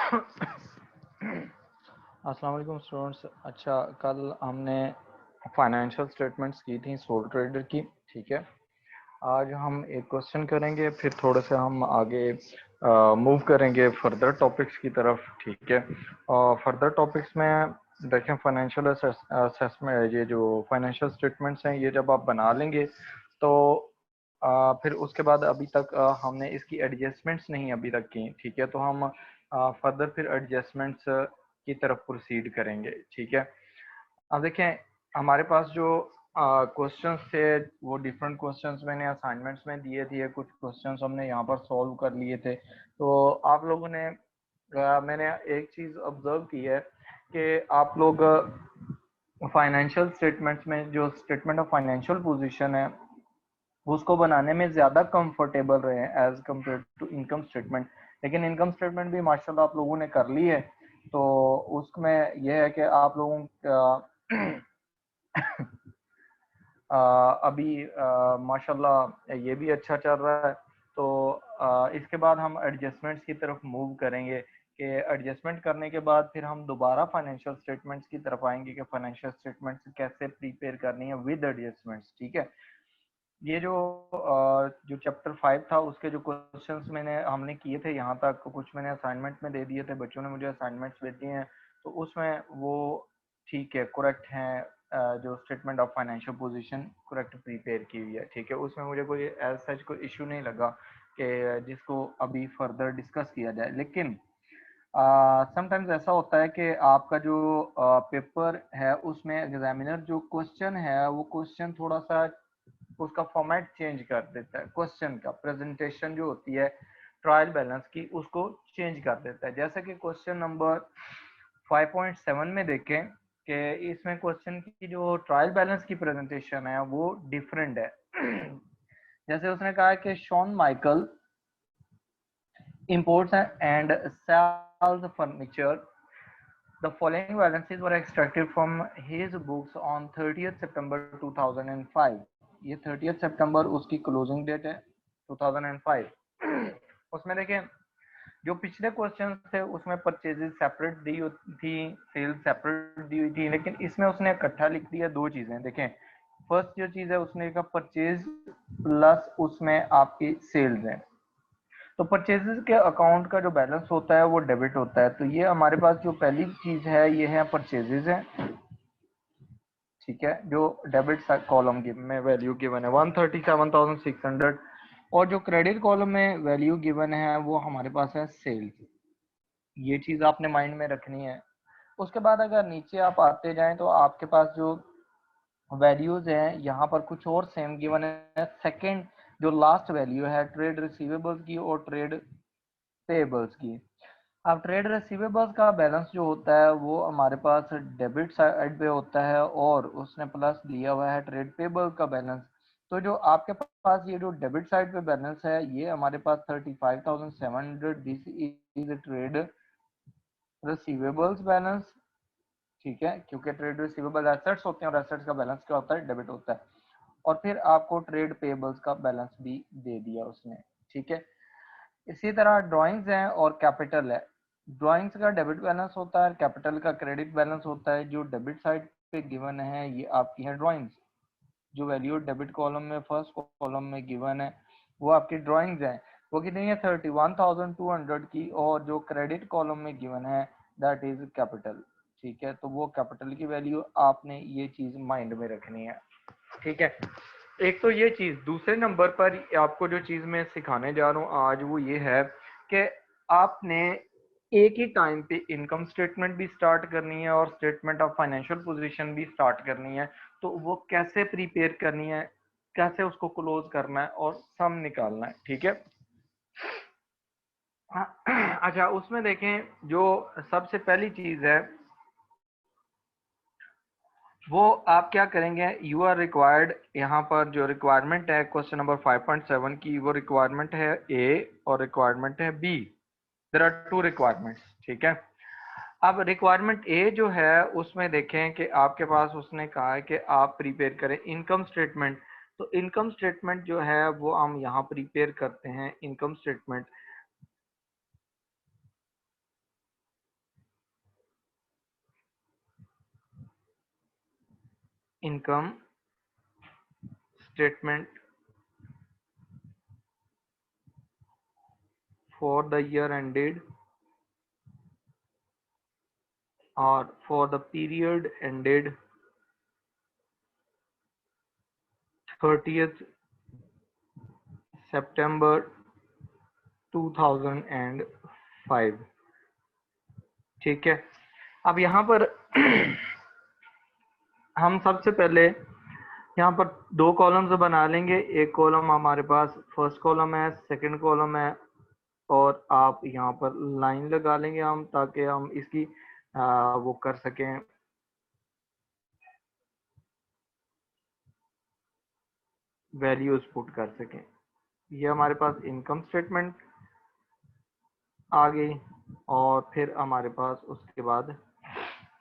अस्सलाम वालेकुम स्टूडेंट्स। अच्छा, कल हमने फाइनेंशियल स्टेटमेंट्स की थी सोल ट्रेडर की। ठीक है, आज हम एक क्वेश्चन करेंगे, फिर थोड़े से हम आगे मूव करेंगे फर्दर टॉपिक्स की तरफ। ठीक है, और फर्दर टॉपिक्स में देखें फाइनेंशियल असेसमेंट, ये जो फाइनेंशियल स्टेटमेंट्स हैं ये जब आप बना लेंगे तो फिर उसके बाद अभी तक हमने इसकी एडजस्टमेंट्स नहीं अभी तक की। ठीक है, तो हम फर्दर फिर एडजस्टमेंट्स की तरफ प्रोसीड करेंगे। ठीक है, अब देखें हमारे पास जो क्वेश्चंस थे वो डिफरेंट क्वेश्चंस मैंने असाइनमेंट्स में दिए थे, कुछ क्वेश्चंस हमने यहाँ पर सॉल्व कर लिए थे। तो आप लोगों ने मैंने एक चीज़ ऑब्जर्व की है कि आप लोग फाइनेंशियल स्टेटमेंट्स में जो स्टेटमेंट ऑफ फाइनेंशियल पोजीशन है उसको बनाने में ज़्यादा कंफर्टेबल रहे as compare to income statement. लेकिन इनकम स्टेटमेंट भी माशाल्लाह आप लोगों ने कर ली है, तो उसमें यह है कि आप लोगों का अभी माशाल्लाह ये भी अच्छा चल रहा है। तो इसके बाद हम एडजस्टमेंट्स की तरफ मूव करेंगे कि एडजस्टमेंट करने के बाद फिर हम दोबारा फाइनेंशियल स्टेटमेंट्स की तरफ आएंगे कि फाइनेंशियल स्टेटमेंट्स कैसे प्रिपेयर करनी है विद एडजस्टमेंट्स। ठीक है, ये जो चैप्टर 5 था उसके जो क्वेश्चंस हमने किए थे यहाँ तक, कुछ मैंने असाइनमेंट में दे दिए थे, बच्चों ने मुझे असाइनमेंट्स भेज दिए हैं। तो उसमें वो ठीक है, करेक्ट हैं। जो statement of financial position correct prepare की हुई है। ठीक है, उसमें मुझे कोई एज सच कोई इशू नहीं लगा कि जिसको अभी फर्दर डिस्कस किया जाए। लेकिन समटाइम्स ऐसा होता है कि आपका जो पेपर है उसमें एग्जामिनर जो क्वेश्चन है वो क्वेश्चन थोड़ा सा उसका फॉर्मेट चेंज कर देता है, क्वेश्चन का प्रेजेंटेशन जो होती है ट्रायल बैलेंस की उसको चेंज कर देता है। जैसे कि क्वेश्चन नंबर 5.7 में देखें कि इसमें क्वेश्चन की जो ट्रायल बैलेंस की प्रेजेंटेशन है वो डिफरेंट है। जैसे उसने कहा कि Shawn Michael imports and sells furniture. The following balances were extracted from his books on 30th September 2005. ये 30th September उसकी क्लोजिंग डेट है 2005। उसमें देखें जो पिछले क्वेश्चन थे उसमें परचेजेस सेपरेट दी थी, सेल्स सेपरेट दी हुई थी, लेकिन इसमें उसने इकट्ठा लिख दिया दो चीजें। देखें फर्स्ट जो चीज है उसने लिखा परचेज प्लस उसमें आपकी सेल्स है। तो परचेजेस के अकाउंट का जो बैलेंस होता है वो डेबिट होता है। तो ये हमारे पास जो पहली चीज है ये है परचेजेस है। ठीक है, जो डेबिट कॉलम की में वैल्यू गिवन है 137,600, और जो क्रेडिट कॉलम में वैल्यू गिवन है वो हमारे पास है सेल्स। ये चीज आपने माइंड में रखनी है। उसके बाद अगर नीचे आप आते जाएं तो आपके पास जो वैल्यूज हैं यहाँ पर कुछ और सेम गिवन है। सेकंड जो लास्ट वैल्यू है ट्रेड रिसीवेबल्स की और ट्रेड पेबल्स की। अब ट्रेड रिसीवेबल्स का बैलेंस जो होता है वो हमारे पास डेबिट साइड पे होता है और उसने प्लस दिया हुआ है ट्रेड पेबल का बैलेंस। तो जो आपके पास ये जो डेबिट साइड पे बैलेंस है ये हमारे पास 35,700, this is trade receivables balance. ठीक है, क्योंकि ट्रेड रिसीवेबल एसेट्स होते हैं और एसेट्स का बैलेंस क्या होता है, डेबिट होता है। और फिर आपको ट्रेड पेबल्स का बैलेंस भी दे दिया उसने। ठीक है, इसी तरह ड्राइंग्स हैं और कैपिटल है। ड्राइंग्स का डेबिट बैलेंस होता है, कैपिटल का क्रेडिट बैलेंस होता है। जो डेबिट साइड पे गिवन है ये आपकी है ड्राइंग्स। जो वैल्यू डेबिट कॉलम में फर्स्ट कॉलम में गिवन है वो आपकी ड्राइंग्स है। वो कितनी है 31,200 की, और जो क्रेडिट कॉलम में गिवन है दैट इज कैपिटल। ठीक है, तो वो कैपिटल की वैल्यू आपने ये चीज माइंड में रखनी है। ठीक है, एक तो ये चीज। दूसरे नंबर पर आपको जो चीज मैं सिखाने जा रहा हूँ आज वो ये है कि आपने एक ही टाइम पे इनकम स्टेटमेंट भी स्टार्ट करनी है और स्टेटमेंट ऑफ फाइनेंशियल पोजीशन भी स्टार्ट करनी है। तो वो कैसे प्रिपेयर करनी है, कैसे उसको क्लोज करना है और सम निकालना है। ठीक है, अच्छा उसमें देखें जो सबसे पहली चीज है वो आप क्या करेंगे, यू आर रिक्वायर्ड। यहाँ पर जो रिक्वायरमेंट है क्वेश्चन नंबर 5.7 की वो रिक्वायरमेंट है ए और रिक्वायरमेंट है B. There are two requirements. ठीक है, अब रिक्वायरमेंट ए जो है उसमें देखें कि आपके पास उसने कहा है कि आप प्रिपेयर करें इनकम स्टेटमेंट। तो इनकम स्टेटमेंट जो है वो हम यहाँ प्रिपेयर करते हैं। Income statement income statement for the year ended or for the period ended 30th September 2005। ठीक है, अब यहाँ पर हम सबसे पहले यहाँ पर दो कॉलम्स बना लेंगे। एक कॉलम हमारे पास फर्स्ट कॉलम है, सेकंड कॉलम है, और आप यहाँ पर लाइन लगा लेंगे हम, ताकि हम इसकी वो कर सकें, वैल्यूज पुट कर सकें। ये हमारे पास इनकम स्टेटमेंट आ गई, और फिर हमारे पास उसके बाद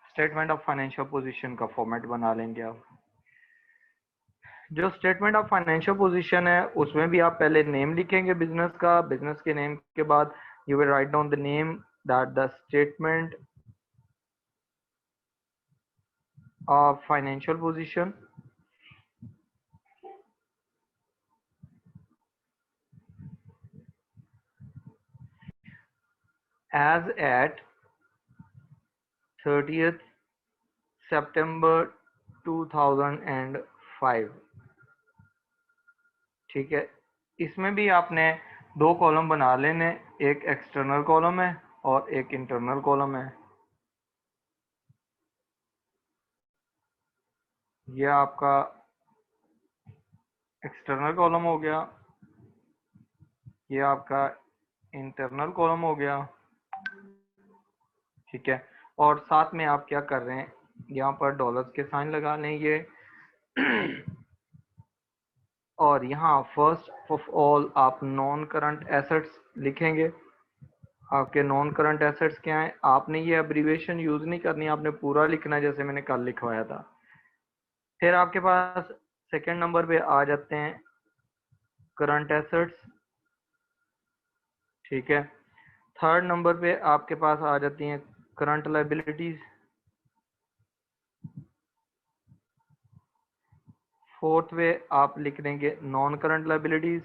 स्टेटमेंट ऑफ फाइनेंशियल पोजीशन का फॉर्मेट बना लेंगे। आप जो स्टेटमेंट ऑफ फाइनेंशियल पोजीशन है उसमें भी आप पहले नेम लिखेंगे बिजनेस का, बिजनेस के नेम के बाद you will write down the name that the statement of financial position as at 30th September 2005। ठीक है, इसमें भी आपने दो कॉलम बना लेने, एक एक्सटर्नल कॉलम है और एक इंटरनल कॉलम है। ये आपका एक्सटर्नल कॉलम हो गया, ये आपका इंटरनल कॉलम हो गया। ठीक है, और साथ में आप क्या कर रहे हैं, यहाँ पर डॉलर्स के साइन लगा लें ये और यहाँ फर्स्ट ऑफ ऑल आप नॉन करंट एसेट्स लिखेंगे। आपके नॉन करंट एसेट्स क्या है, आपने ये एब्रीविएशन यूज नहीं करनी, आपने पूरा लिखना है जैसे मैंने कल लिखवाया था। फिर आपके पास सेकंड नंबर पे आ जाते हैं करंट एसेट्स। ठीक है, थर्ड नंबर पे आपके पास आ जाती हैं करंट लायबिलिटीज। फोर्थ पे आप लिख देंगे नॉन करंट लायबिलिटीज।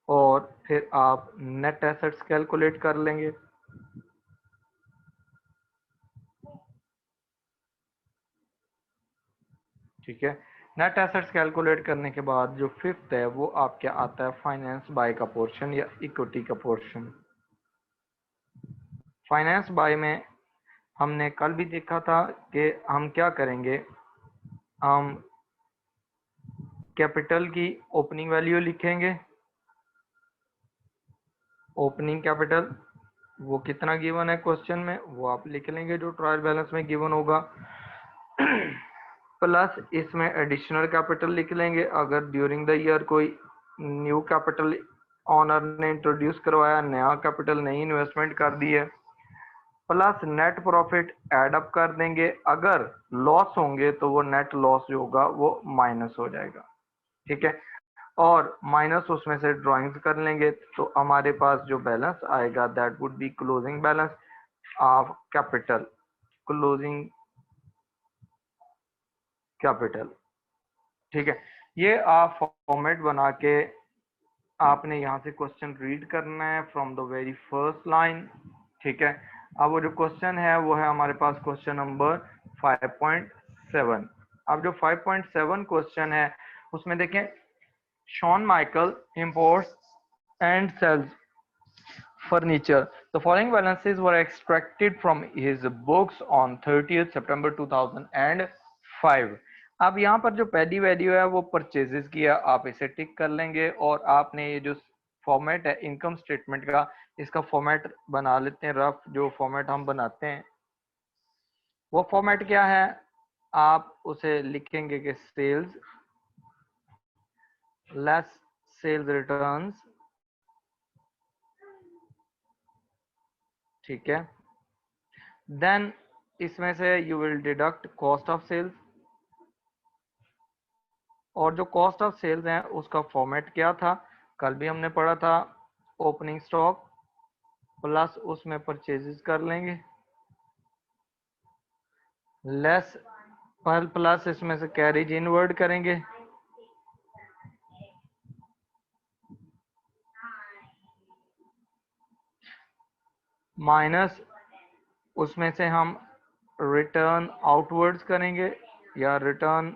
और फिर आप नेट एसेट्स कैलकुलेट कर लेंगे। ठीक है, नेट एसेट्स कैलकुलेट करने के बाद जो फिफ्थ है वो आपके आता है फाइनेंस बाय का पोर्शन या इक्विटी का पोर्शन। फाइनेंस बाय में हमने कल भी देखा था कि हम क्या करेंगे, हम कैपिटल की ओपनिंग वैल्यू लिखेंगे। ओपनिंग कैपिटल वो कितना गिवन है क्वेश्चन में वो आप लिख लेंगे जो ट्रायल बैलेंस में गिवन होगा, प्लस इसमें एडिशनल कैपिटल लिख लेंगे अगर ड्यूरिंग द ईयर कोई न्यू कैपिटल ऑनर ने इंट्रोड्यूस करवाया, नया कैपिटल नई इन्वेस्टमेंट कर दी है, plus net profit add up कर देंगे। अगर लॉस होंगे तो वो नेट लॉस जो होगा वो माइनस हो जाएगा। ठीक है, और माइनस उसमें से ड्राइंग्स कर लेंगे, तो हमारे पास जो बैलेंस आएगा that would be closing balance of capital, closing capital. ठीक है, ये आप फॉर्मेट बना के आपने यहाँ से क्वेश्चन रीड करना है from the very first line. ठीक है, अब वो जो क्वेश्चन है वो है हमारे पास क्वेश्चन नंबर 5.7। अब जो 5.7 क्वेश्चन है उसमें देखें, Shawn Michael imports and sales furniture. The following balances were extracted from his books on 30th September 2005। अब यहाँ पर जो पहली वैल्यू है वो परचेजेस की है, आप इसे टिक कर लेंगे। और आपने ये जो फॉर्मेट है इनकम स्टेटमेंट का, इसका फॉर्मेट बना लेते हैं रफ। जो फॉर्मेट हम बनाते हैं वो फॉर्मेट क्या है, आप उसे लिखेंगे कि सेल्स लेस सेल्स रिटर्न्स। ठीक है, देन इसमें से you will deduct cost of sales, और जो कॉस्ट ऑफ सेल्स है उसका फॉर्मेट क्या था, कल भी हमने पढ़ा था, ओपनिंग स्टॉक प्लस उसमें परचेजेस कर लेंगे, लेस पर प्लस इसमें से कैरेज इनवर्ड करेंगे, माइनस उसमें से हम रिटर्न आउटवर्ड्स करेंगे या रिटर्न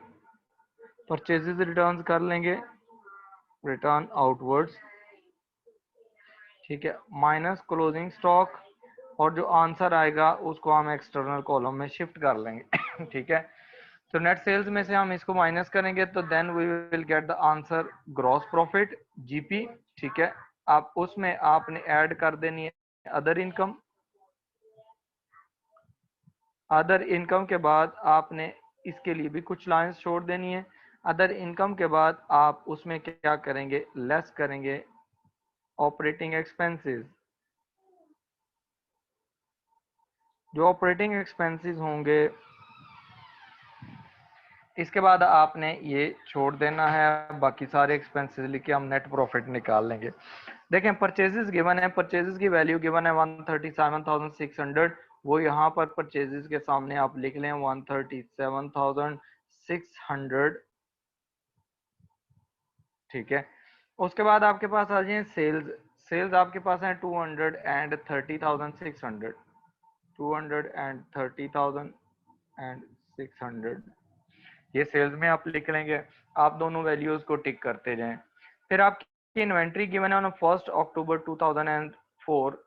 परचेजेस रिटर्न कर लेंगे, रिटर्न आउटवर्ड्स, ठीक है, माइनस क्लोजिंग स्टॉक, और जो आंसर आएगा उसको हम एक्सटर्नल कॉलम में शिफ्ट कर लेंगे ठीक है। तो नेट सेल्स में से हम इसको माइनस करेंगे तो then we will get the answer gross profit GP, ठीक है। आप उसमें आपने ऐड कर देनी है अदर इनकम, अदर इनकम के बाद आपने इसके लिए भी कुछ लाइंस छोड़ देनी है। अदर इनकम के बाद आप उसमें क्या करेंगे, लेस करेंगे ऑपरेटिंग एक्सपेंसेस, जो ऑपरेटिंग एक्सपेंसेस होंगे इसके बाद आपने ये छोड़ देना है, बाकी सारे एक्सपेंसेस लिखे हम नेट प्रॉफिट निकाल लेंगे। देखें परचेजेस गिवन है, परचेजेस की वैल्यू गिवन है 137,600, वो यहाँ पर परचेजेस के सामने आप लिख लें 137,600, ठीक है। उसके बाद आपके पास आ जाए सेल्स, सेल्स आपके पास है 230,600, 230,600, ये सेल्स में आप लिख लेंगे। आप दोनों वैल्यूज को टिक करते जाएं। फिर आपकी इन्वेंट्री गिवन है ऑन 1 अक्टूबर 2004,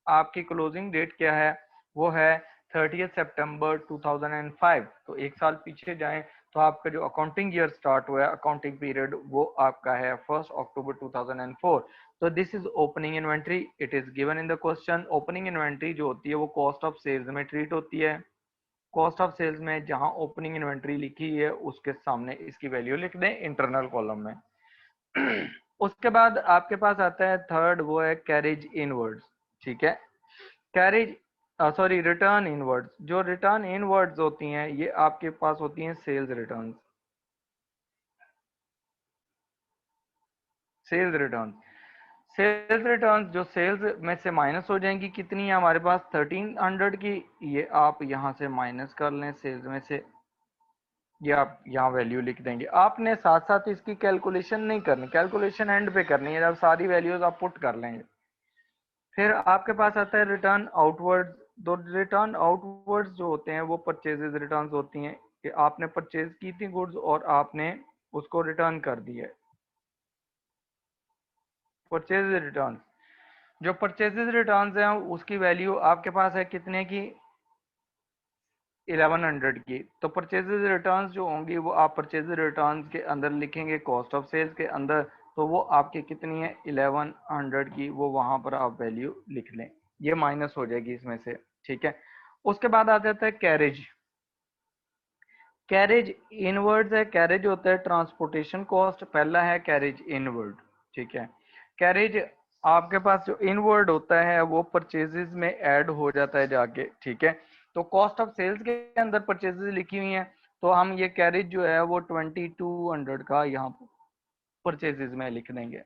आपकी क्लोजिंग डेट क्या है, वो है 30 सितंबर 2005। तो एक साल पीछे जाएं तो आपका जो अकाउंटिंग ईयर स्टार्ट हुआ है, अकाउंटिंग पीरियड, वो आपका है 1 अक्टूबर 2004। तो this is opening inventory, it is given in the question. Opening inventory जो होती है वो कॉस्ट ऑफ सेल्स में ट्रीट होती है। कॉस्ट ऑफ सेल्स में जहां ओपनिंग इन्वेंट्री लिखी है उसके सामने इसकी वैल्यू लिख दें इंटरनल कॉलम में उसके बाद आपके पास आता है थर्ड, वो है कैरेज इनवर्ड्स, ठीक है। कैरेज सॉरी रिटर्न इनवर्ड्स, जो रिटर्न इनवर्ड्स होती हैं ये आपके पास होती हैं sales return, sales return, sales return जो सेल्स में से माइनस हो जाएंगी, कितनी है हमारे पास 1300 की, ये आप यहां से माइनस कर लें सेल्स में से, ये आप यहाँ वैल्यू लिख देंगे। आपने साथ साथ इसकी कैलकुलेशन नहीं करनी, कैलकुलेशन एंड पे करनी है जब सारी वैल्यूज आप पुट कर लेंगे। फिर आपके पास आता है रिटर्न आउटवर्ड्स। तो रिटर्न आउटवर्ड्स जो होते हैं वो परचेजेज रिटर्न होती हैं कि आपने परचेज की थी गुड्स और आपने उसको रिटर्न कर दिया है, परचेज रिटर्न। जो परचेजेज रिटर्न हैं उसकी वैल्यू आपके पास है कितने की, 1100 की। तो परचेजेज रिटर्न्स जो होंगी वो आप परचेजेज रिटर्न्स के अंदर लिखेंगे कॉस्ट ऑफ सेल्स के अंदर, तो वो आपकी कितनी है 1100 की, वो वहां पर आप वैल्यू लिख लें, ये माइनस हो जाएगी इसमें से, ठीक है। उसके बाद आ जाता है कैरेज। कैरेज इनवर्ड्स है, कैरेज होता है ट्रांसपोर्टेशन कॉस्ट, पहला है कैरेज इनवर्ड, ठीक है। कैरेज आपके पास जो इनवर्ड होता है वो परचेजेस में ऐड हो जाता है जाके, ठीक है। तो कॉस्ट ऑफ सेल्स के अंदर परचेजेस लिखी हुई हैं, तो हम ये कैरेज जो है वो 2200 का यहाँ परचेजेस में लिख देंगे।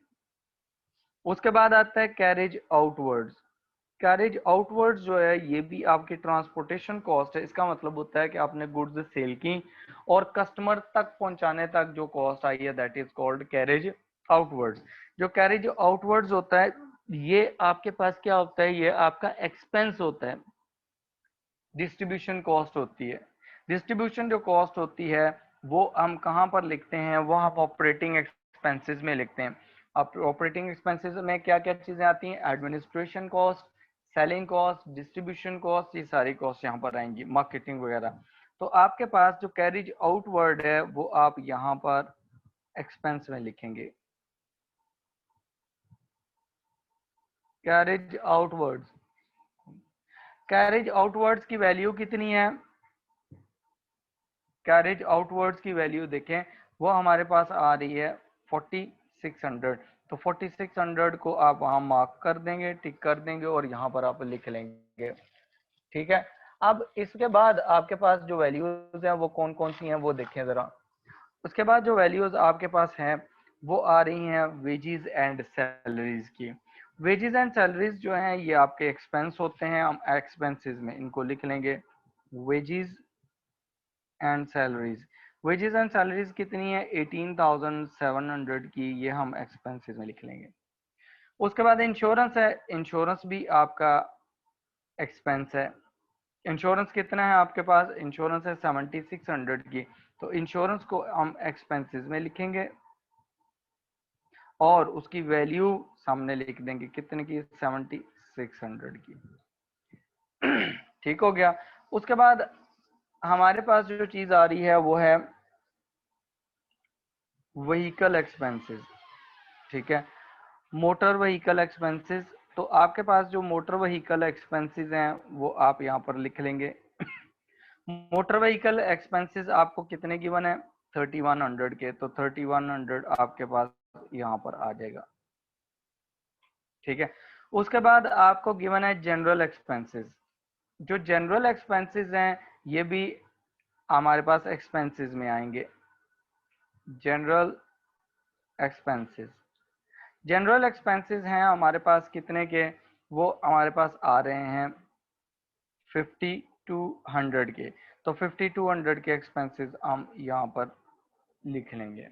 उसके बाद आता है कैरेज आउटवर्ड्स। कैरेज आउटवर्ड्स जो है ये भी आपकी ट्रांसपोर्टेशन कॉस्ट है, इसका मतलब होता है कि आपने गुड्स सेल की और कस्टमर तक पहुंचाने तक जो कॉस्ट आई है that is called carriage outwards. जो कैरेज आउटवर्ड्स होता है ये आपके पास क्या होता है, ये आपका एक्सपेंस होता है, डिस्ट्रीब्यूशन कॉस्ट होती है। डिस्ट्रीब्यूशन जो कॉस्ट होती है वो हम कहाँ पर लिखते हैं, वो हम ऑपरेटिंग एक्सपेंसेस में लिखते हैं। अब ऑपरेटिंग एक्सपेंसेस में क्या क्या चीजें आती हैं, administration cost, selling cost, distribution cost, ये सारी कॉस्ट यहाँ पर आएंगी, मार्केटिंग वगैरह। तो आपके पास जो कैरिज आउटवर्ड है वो आप यहाँ पर एक्सपेंस में लिखेंगे, कैरिज आउटवर्ड्स। कैरिज आउटवर्ड्स की वैल्यू कितनी है, कैरेज आउटवर्ड्स की वैल्यू देखें वो हमारे पास आ रही है 4600। तो 4600 को आप वहां मार्क कर देंगे, टिक कर देंगे और यहाँ पर आप लिख लेंगे, ठीक है। अब इसके बाद आपके पास जो वैल्यूज हैं वो कौन कौन सी हैं वो देखें जरा। उसके बाद जो वैल्यूज आपके पास हैं वो आ रही हैं वेजेस एंड सैलरीज की। वेजेस एंड सैलरीज जो हैं ये आपके एक्सपेंस होते हैं, हम एक्सपेंसेस में इनको लिख लेंगे। Wages and salaries, wages and salaries कितनी है 18,700 की, ये हम एक्सपेंसेस में लिख लेंगे। उसके बाद इंश्योरेंस है, इंश्योरेंस भी आपका एक्सपेंस है। इंश्योरेंस कितना है आपके पास, इंश्योरेंस है 7600 की, तो इंश्योरेंस को हम एक्सपेंसेस में लिखेंगे और उसकी वैल्यू सामने लिख देंगे कितने की, 7600 की। ठीक हो गया। उसके बाद हमारे पास जो चीज आ रही है वो है व्हीकल एक्सपेंसेस। ठीक है, मोटर व्हीकल एक्सपेंसेस। तो आपके पास जो मोटर व्हीकल एक्सपेंसेस हैं वो आप यहाँ पर लिख लेंगे। मोटर व्हीकल एक्सपेंसेस आपको कितने गिवन है, 3100 के, तो 3100 आपके पास यहाँ पर आ जाएगा। ठीक है, उसके बाद आपको गिवन है जनरल एक्सपेंसेस। जो जनरल एक्सपेंसेस हैं ये भी हमारे पास एक्सपेंसेस में आएंगे। जनरल एक्सपेंसेस, जनरल एक्सपेंसेस हैं हमारे पास कितने के, वो हमारे पास आ रहे हैं 5200 के, तो 5200 के एक्सपेंसेस हम यहाँ पर लिख लेंगे।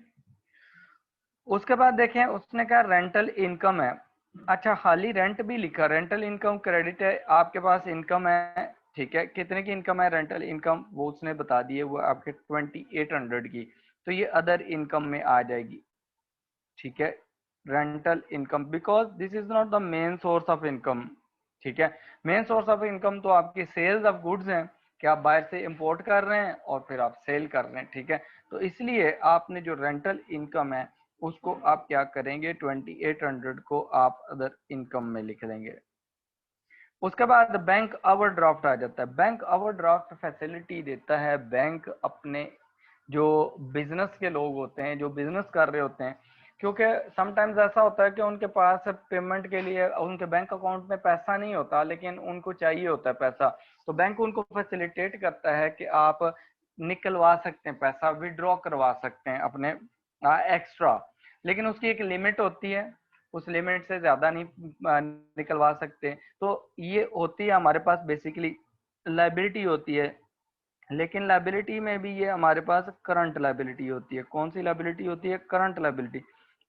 उसके बाद देखें उसने कहा रेंटल इनकम है। अच्छा, खाली रेंट भी लिखा, रेंटल इनकम क्रेडिट है आपके पास, इनकम है। ठीक है, कितने की इनकम है रेंटल इनकम, वो उसने बता दी है, वो आपके 2800 की, तो ये अदर इनकम में आ जाएगी। ठीक है, rental income, because this is not the main source of income. ठीक है, मेन सोर्स ऑफ इनकम तो आपकी सेल्स ऑफ गुड्स हैं कि आप बाहर से इंपोर्ट कर रहे हैं और फिर आप सेल कर रहे हैं। ठीक है, तो इसलिए आपने जो रेंटल इनकम है उसको आप क्या करेंगे, 2800 को आप अदर इनकम में लिख देंगे। उसके बाद बैंक ओवरड्राफ्ट आ जाता है। बैंक ओवरड्राफ्ट फैसिलिटी देता है बैंक अपने जो बिजनेस के लोग होते हैं, जो बिजनेस कर रहे होते हैं, क्योंकि समटाइम्स ऐसा होता है कि उनके पास पेमेंट के लिए उनके बैंक अकाउंट में पैसा नहीं होता, लेकिन उनको चाहिए होता है पैसा, तो बैंक उनको फैसिलिटेट करता है कि आप निकलवा सकते हैं पैसा, विड्रॉ करवा सकते हैं अपने एक्स्ट्रा, लेकिन उसकी एक लिमिट होती है, उस लिमिट से ज्यादा नहीं निकलवा सकते। तो ये होती है हमारे पास बेसिकली लाइबिलिटी होती है, लेकिन लाइबिलिटी में भी ये हमारे पास करंट लाइबिलिटी होती है। कौन सी लाइबिलिटी होती है, करंट लाइबिलिटी।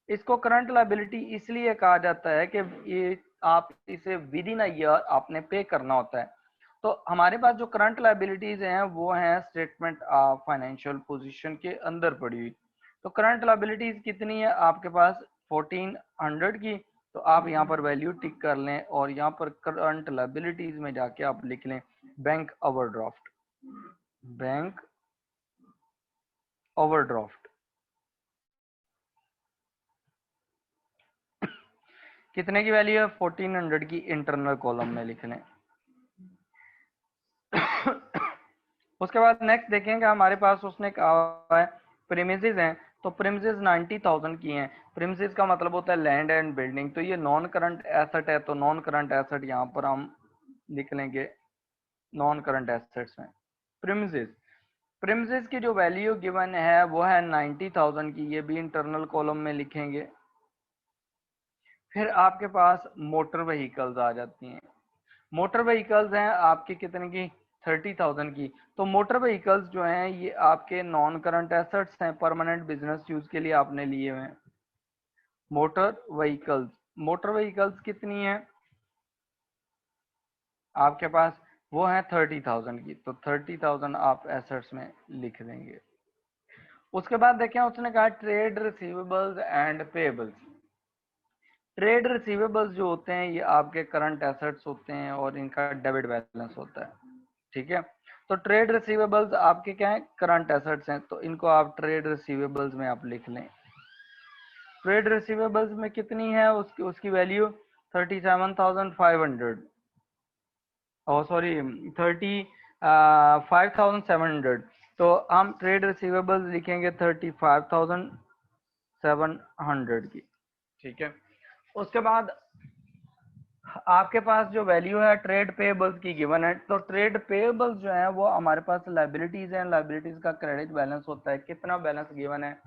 इसको करंट लाइबिलिटी इसलिए कहा जाता है कि ये आप इसे विद इन अ ईयर आपने पे करना होता है। तो हमारे पास जो करंट लाइबिलिटीज हैं वो हैं स्टेटमेंट ऑफ फाइनेंशियल पोजीशन के अंदर पड़ी हुई। तो करंट लाइबिलिटीज कितनी है आपके पास, 1400 की, तो आप यहाँ पर वैल्यू टिक कर लें और यहाँ पर करंट लाइबिलिटीज में जाके आप लिख लें बैंक ओवरड्राफ्ट, बैंक ओवरड्राफ्ट कितने की वैल्यू है, 1400 की, इंटरनल कॉलम में लिख लें। उसके बाद नेक्स्ट देखेंगे हमारे पास उसने कहा है प्रीमिसेस हैं, तो प्रीमिसेस 90,000 की हैं। प्रीमिसेस का मतलब होता है लैंड एंड बिल्डिंग, तो ये नॉन करंट एसेट है, तो नॉन करंट एसेट यहाँ पर हम लिख लेंगे नॉन करंट एसेट्स में प्रीमिसेस। प्रीमिसेस की जो वैल्यू गिवन है वो है 90,000 की, ये भी इंटरनल कॉलम में लिखेंगे। फिर आपके पास मोटर व्हीकल्स आ जाती हैं। मोटर व्हीकल्स हैं आपकी कितने की, 30,000 की। तो मोटर व्हीकल्स जो हैं ये आपके नॉन करंट एसेट्स हैं, परमानेंट बिजनेस यूज के लिए आपने लिए हुए हैं। मोटर व्हीकल्स, मोटर व्हीकल्स कितनी है आपके पास, वो है 30,000 की, तो 30,000 आप एसेट्स में लिख देंगे। उसके बाद देखें उसने कहा trade receivables and payables. Trade receivables जो होते हैं ये आपके करंट एसेट्स होते हैं और इनका डेबिट बैलेंस होता है। ठीक है, तो ट्रेड रिसीवेबल्स आपके क्या है, करंट एसेट्स हैं, तो इनको आप ट्रेड रिसीवेबल्स में आप लिख लें। ट्रेड रिसीवेबल्स में कितनी है उसकी उसकी वैल्यू 37,500, ओ सॉरी 35,700, तो हम ट्रेड रिसीवेबल्स लिखेंगे 35,700 की। ठीक है, उसके बाद आपके पास जो वैल्यू है ट्रेड पेएबल्स की गिवन है, तो ट्रेड पेएबल्स जो है वो हमारे पास लाइबिलिटीज हैं, लाइबिलिटीज का क्रेडिट बैलेंस होता है। कितना बैलेंस गिवन है,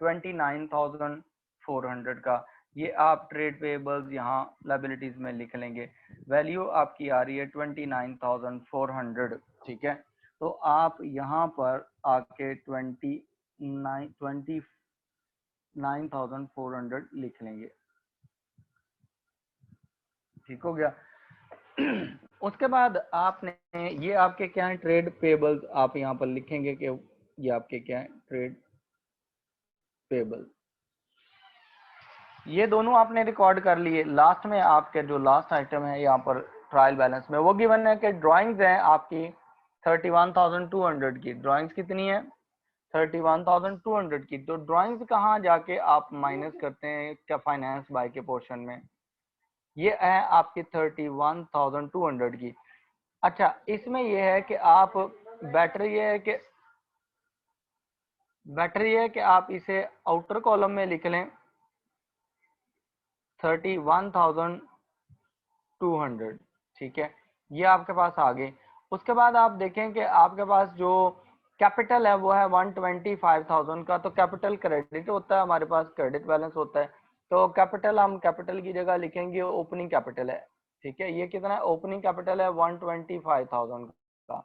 29,400 का। ये आप ट्रेड पेबल्स यहाँ लाइबिलिटीज में लिख लेंगे। वैल्यू आपकी आ रही है 29,400, ठीक है। तो आप यहाँ पर आके 29,400 लिख लेंगे, ठीक हो गया। उसके बाद आपने ये आपके क्या है ट्रेड पेबल्स, आप यहाँ पर लिखेंगे कि ये आपके क्या है ट्रेड पेबल। ये दोनों आपने रिकॉर्ड कर लिए। लास्ट में आपके जो लास्ट आइटम है यहाँ पर ट्रायल बैलेंस में वो गिवन है कि ड्राइंग्स हैं आपकी 31,200 की। ड्राइंग्स कितनी है? 31,200 की। तो ड्राइंग्स कहाँ जाके आप माइनस करते हैं क्या फाइनेंस बाय के पोर्शन में? ये है आपकी 31,200 की। अच्छा, इसमें यह है कि आप बेटर ये है कि आप इसे आउटर कॉलम में लिख लें 31,200, ठीक है। ये आपके पास आ गई। उसके बाद आप देखें कि आपके पास जो कैपिटल है वो है 125,000 का। तो कैपिटल क्रेडिट होता है, हमारे पास क्रेडिट बैलेंस होता है। तो कैपिटल, हम कैपिटल की जगह लिखेंगे ओपनिंग कैपिटल है, ठीक है। ये कितना है? ओपनिंग कैपिटल है 125,000 का।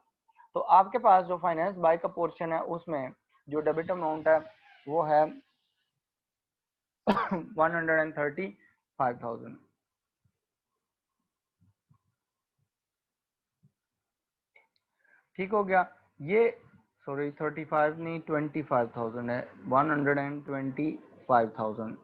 तो आपके पास जो फाइनेंस बाय का पोर्शन है उसमें जो डेबिट अमाउंट है वो है 135,000, ठीक हो गया। ये सॉरी 35 नहीं 25,000 है, 125,000।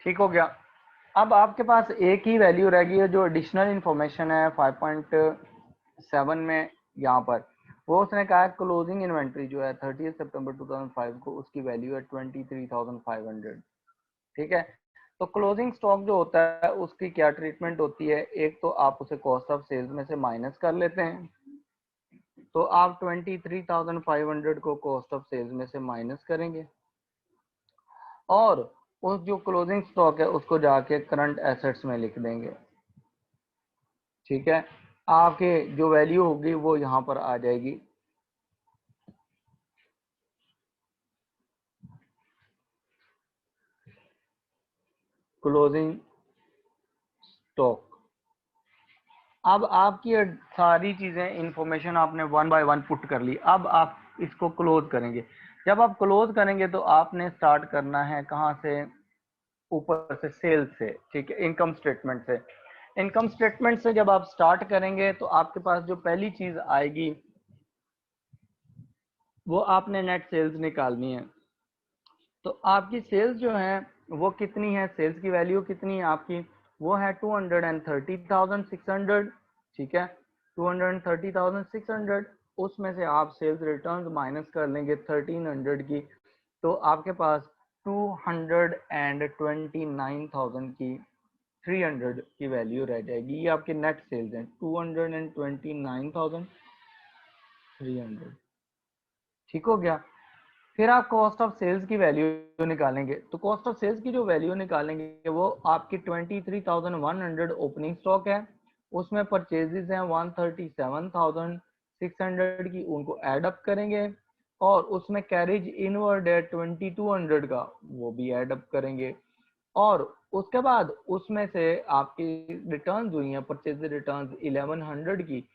ठीक हो गया। अब आपके पास एक ही वैल्यू रह गई है जो एडिशनल इंफॉर्मेशन है 5.7 में यहाँ पर। वो उसने कहा है क्लोजिंग इन्वेंट्री जो है 30 सितंबर 2005 को उसकी वैल्यू है 23,500, ठीक है। तो क्लोजिंग स्टॉक जो होता है उसकी क्या ट्रीटमेंट होती है? एक तो आप उसे कॉस्ट ऑफ सेल्स में से माइनस कर लेते हैं। तो आप 23,500 को कॉस्ट ऑफ सेल्स में से माइनस करेंगे और उस जो क्लोजिंग स्टॉक है उसको जाके करंट एसेट्स में लिख देंगे, ठीक है। आपके जो वैल्यू होगी वो यहाँ पर आ जाएगी। Closing stock. अब आपकी सारी चीजें इंफॉर्मेशन आपने वन बाय वन पुट कर ली। अब आप इसको क्लोज करेंगे। जब आप क्लोज करेंगे तो आपने स्टार्ट करना है कहाँ से? ऊपर से, सेल्स से, ठीक है, इनकम स्टेटमेंट से। इनकम स्टेटमेंट से जब आप स्टार्ट करेंगे तो आपके पास जो पहली चीज आएगी वो आपने नेट सेल्स निकालनी है। तो आपकी सेल्स जो है वो कितनी है? सेल्स की वैल्यू कितनी है आपकी? वो है 230,600, ठीक है। 230,600। उसमें से आप सेल्स रिटर्न माइनस कर लेंगे 1300 की। तो आपके पास 229,000 की 300 की वैल्यू रह जाएगी। ये आपके नेट सेल्स हैं 229,300, ठीक हो गया। फिर आप कॉस्ट ऑफ सेल्स की वैल्यू निकालेंगे। तो कॉस्ट ऑफ सेल्स की जो वैल्यू निकालेंगे वो आपकी 23,100 ओपनिंग स्टॉक है। उसमें परचेजेस हैं 137,600 की, उनको ऐड अप करेंगे और उसमें कैरेज इनवर्ड है 2200 का, वो भी ऐड अप करेंगे। और उसके बाद उसमें से आपकी रिटर्न हुई हैं परचेज रिटर्न 1100 की,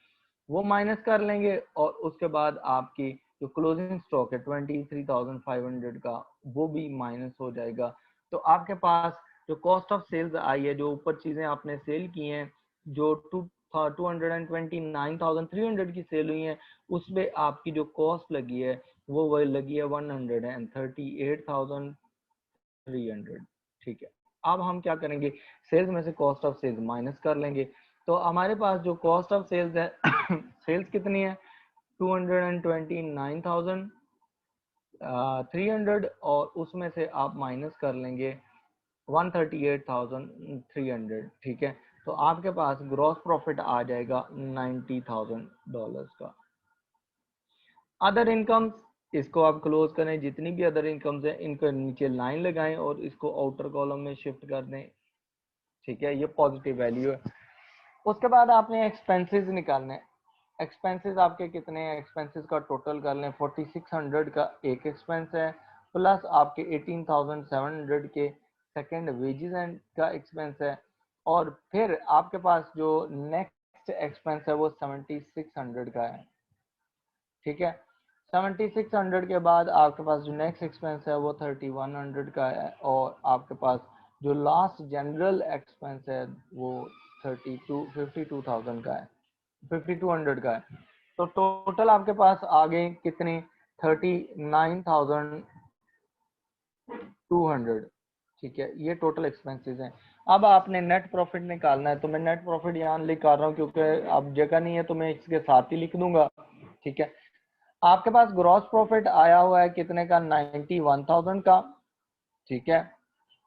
वो माइनस कर लेंगे। और उसके बाद आपकी जो क्लोजिंग स्टॉक है 23,500 का वो भी माइनस हो जाएगा। तो आपके पास जो कॉस्ट ऑफ सेल्स आई है, जो ऊपर चीजें आपने सेल की हैं, जो 229,300 की सेल हुई है, उसमें आपकी जो कॉस्ट लगी है वो लगी है 138,300, ठीक है। अब हम क्या करेंगे? सेल्स में से कॉस्ट ऑफ सेल्स माइनस कर लेंगे। तो हमारे पास जो कॉस्ट ऑफ सेल्स है सेल्स कितनी है? 229,300 और उसमें से आप माइनस कर लेंगे 138,300, ठीक है। तो आपके पास ग्रॉस प्रॉफिट आ जाएगा $90,000 का। अदर इनकम्स, इसको आप क्लोज करें। जितनी भी अदर इनकम्स है इनको नीचे लाइन लगाएं और इसको आउटर कॉलम में शिफ्ट कर दें, ठीक है। ये पॉजिटिव वैल्यू है। उसके बाद आपने एक्सपेंसेस निकालने। एक्सपेंसेस आपके कितने हैं, एक्सपेंसेस का टोटल कर लें। 4600 का एक एक्सपेंस है, प्लस आपके 18700 के सेकंड वेजेस एंड का एक्सपेंस है, और फिर आपके पास जो नेक्स्ट एक्सपेंस है वो 7600 का है। ठीक है, 7600 के बाद आपके पास जो नेक्स्ट एक्सपेंस है वो 3100 का है, और आपके पास जो लास्ट जनरल एक्सपेंस है वो 52,000 का है, 5200 का है। तो टोटल आपके पास आ गए कितने, 39,200। ठीक है, ये टोटल एक्सपेंसेस हैं। अब आपने नेट प्रॉफिट निकालना है, तो मैं नेट प्रॉफिट यहाँ लिख रहा हूँ क्योंकि अब जगह नहीं है तो मैं इसके साथ ही लिख दूंगा। ठीक है, आपके पास ग्रॉस प्रॉफिट आया हुआ है कितने का, 91,000 का। ठीक है,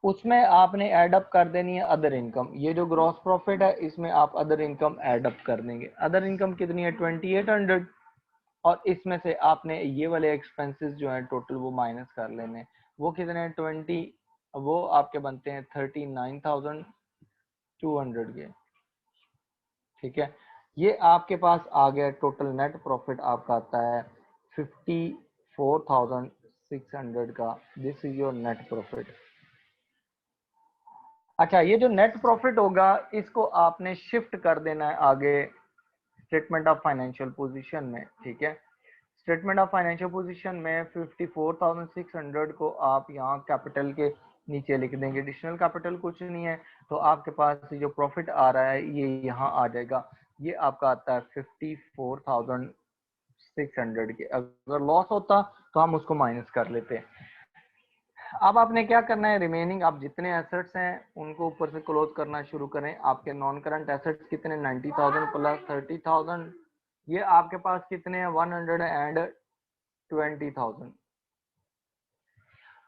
उसमें आपने ऐड अप कर देनी है अदर इनकम। ये जो ग्रॉस प्रॉफिट है इसमें आप अदर इनकम ऐड अप कर देंगे। अदर इनकम कितनी है, 2800, और इसमें से आपने ये वाले एक्सपेंसेस जो है टोटल वो माइनस कर लेने। वो कितने हैं, 20, वो आपके बनते हैं 39,200 के। ठीक है, ये आपके पास आ गया टोटल नेट प्रॉफिट आपका आता है 54,600 का। This is your net profit. अच्छा, ये जो नेट प्रॉफिट होगा इसको आपने शिफ्ट कर देना है आगे स्टेटमेंट ऑफ फाइनेंशियल पोजीशन में। ठीक है, स्टेटमेंट ऑफ फाइनेंशियल पोजीशन में 54,600 को आप यहाँ कैपिटल के नीचे लिख देंगे। एडिशनल कैपिटल कुछ नहीं है, तो आपके पास जो प्रॉफिट आ रहा है ये यहाँ आ जाएगा। ये आपका आता है 54,600 के। अगर लॉस होता तो हम उसको माइनस कर लेते। अब आपने क्या करना है, रिमेनिंग आप जितने एसेट्स हैं उनको ऊपर से क्लोज करना शुरू करें। आपके नॉन करंट एसेट्स कितने, 90,000 प्लस 30,000, ये आपके पास कितने हैं, 120,000।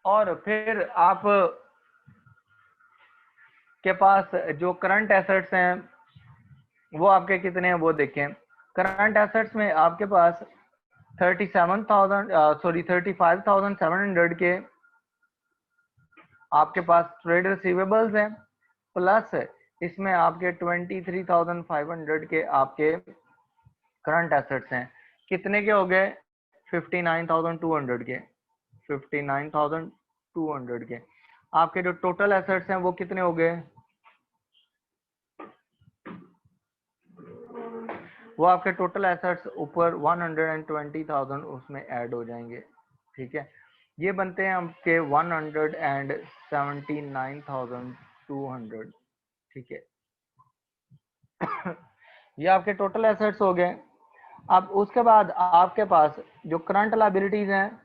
और फिर आप के पास जो करंट एसेट्स हैं वो आपके कितने हैं वो देखें। करंट एसेट्स में आपके पास 35,700 के आपके पास ट्रेड रिसीवेबल्स हैं, प्लस इसमें आपके 23,500 के आपके करंट एसेट्स हैं। कितने के हो गए, 59,200 के। 59,200 के आपके जो टोटल एसेट्स हैं वो कितने हो गए, वो आपके टोटल एसेट्स ऊपर 120,000 उसमें ऐड हो जाएंगे। ठीक है, ये बनते हैं आपके 179,200। ठीक है, ये आपके टोटल एसेट्स हो गए। अब उसके बाद आपके पास जो करंट लायबिलिटीज हैं,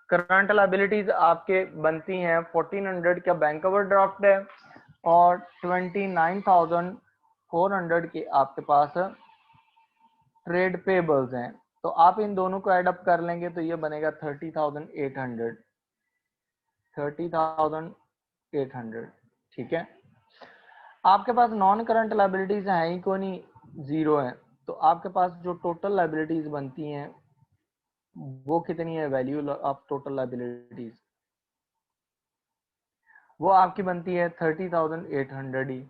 करंट लायबिलिटीज आपके बनती हैं 1400 का बैंक ओवरड्राफ्ट है, और 29,400 की आपके पास ट्रेड पेबल्स हैं। तो आप इन दोनों को ऐड अप कर लेंगे तो ये बनेगा 30,800। 30,800। ठीक है, आपके पास नॉन करंट लायबिलिटीज है ही कोई नहीं, जीरो है। तो आपके पास जो टोटल लायबिलिटीज बनती हैं वो कितनी है, वैल्यू ऑफ टोटल लायबिलिटीज, वो आपकी बनती है 30,800 ही।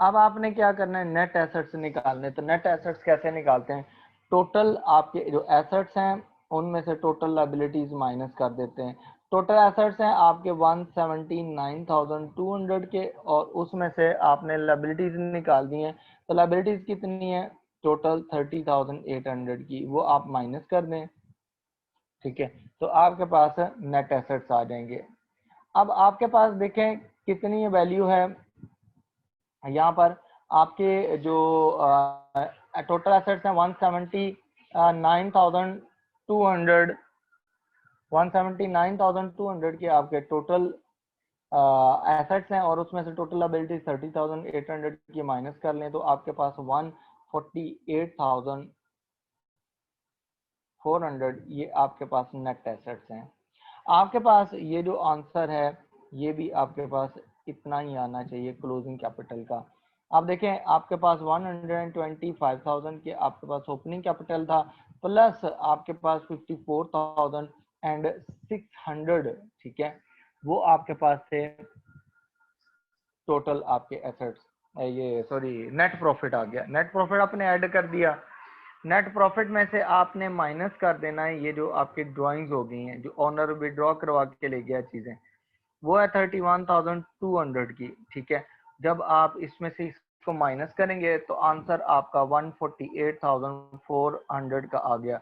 अब आपने क्या करना है, नेट एसेट्स निकालने। तो नेट एसेट्स कैसे निकालते हैं, टोटल आपके जो एसेट्स हैं उनमें से टोटल लायबिलिटीज माइनस कर देते हैं। टोटल एसेट्स हैं आपके 179,200 के, और उसमें से आपने लायबिलिटीज निकाल दी हैं। तो लायबिलिटीज कितनी है, टोटल 30,800 की, वो आप माइनस कर दें। ठीक है, तो आपके पास नेट एसेट्स आ जाएंगे। अब आपके पास देखें कितनी वैल्यू है यहाँ पर। आपके जो टोटल एसेट्स हैं 179,200, 179,200 के आपके टोटल एसेट्स हैं, और उसमें से टोटल लायबिलिटीज 30,800 की माइनस कर लें तो आपके पास 148,400 ये आपके पास नेट एसेट्स हैं। आपके पास ये जो आंसर है ये भी आपके पास इतना ही आना चाहिए क्लोजिंग कैपिटल का। आप देखें आपके पास 125,000 के आपके पास ओपनिंग कैपिटल था, प्लस आपके पास 54,600, ठीक है, वो आपके पास थे टोटल आपके एसेट्स, ये सॉरी नेट प्रॉफिट आ गया, नेट प्रॉफिट आपने ऐड कर दिया। नेट प्रॉफिट में से आपने माइनस कर देना है ये जो आपकी ड्राइंग्स हो गई हैं, जो ओनर विड्रॉ करवा के ले गया चीजें, वो है 31,200 की, ठीक है। जब आप इसमें से इसको माइनस करेंगे तो आंसर आपका 148,400 का आ गया।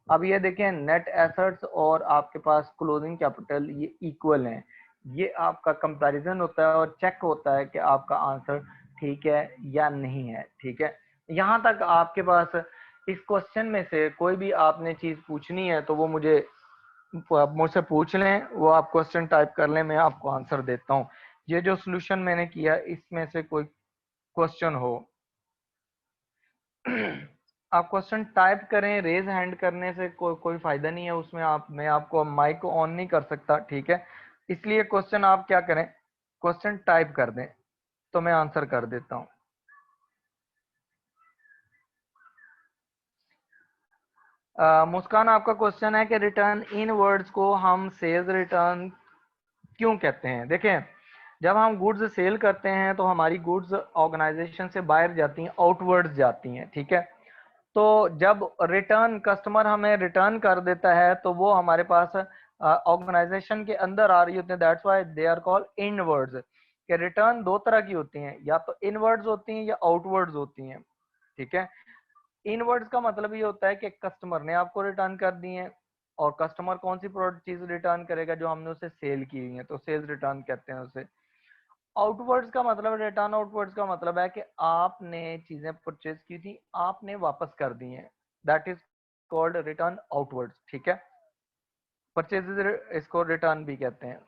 अब ये देखें, नेट एसेट्स और आपके पास क्लोजिंग कैपिटल ये इक्वल हैं, ये आपका कंपैरिजन होता है और चेक होता है कि आपका आंसर ठीक है या नहीं है, ठीक है। यहाँ तक आपके पास इस क्वेश्चन में से कोई भी आपने चीज पूछनी है तो वो मुझे आप मुझसे पूछ लें, वो आप क्वेश्चन टाइप कर लें, मैं आपको आंसर देता हूँ। ये जो सोल्यूशन मैंने किया इसमें से कोई क्वेश्चन हो आप क्वेश्चन टाइप करें, रेज हैंड करने से कोई फायदा नहीं है उसमें, आप मैं आपको माइक को ऑन नहीं कर सकता, ठीक है। इसलिए क्वेश्चन आप क्या करें, क्वेश्चन टाइप कर दें तो मैं आंसर कर देता हूँ। मुस्कान, आपका क्वेश्चन है कि रिटर्न इन वर्ड्स को हम सेल्स रिटर्न क्यों कहते हैं। देखें, जब हम गुड्स सेल करते हैं तो हमारी गुड्स ऑर्गेनाइजेशन से बाहर जाती हैं, आउटवर्ड्स जाती हैं, ठीक है। तो जब रिटर्न कस्टमर हमें रिटर्न कर देता है तो वो हमारे पास ऑर्गेनाइजेशन के अंदर आ रही होती है, that's why they are called inwards. कि रिटर्न दो तरह की होती हैं, या तो इनवर्ड्स होती हैं या आउटवर्ड्स होती हैं, ठीक है। इनवर्ड्स का मतलब ये होता है कि कस्टमर ने आपको रिटर्न कर दी है, और कस्टमर कौन सी प्रोडक्ट चीज रिटर्न करेगा, जो हमने उसे सेल की हुई है, तो सेल्स रिटर्न कहते हैं उसे। आउटवर्ड्स का मतलब, रिटर्न आउटवर्ड्स का मतलब है कि आपने चीजें परचेज की थी, आपने वापस कर दी हैं, that is called return outwards, ठीक है। परचेज इसको रिटर्न भी कहते हैं।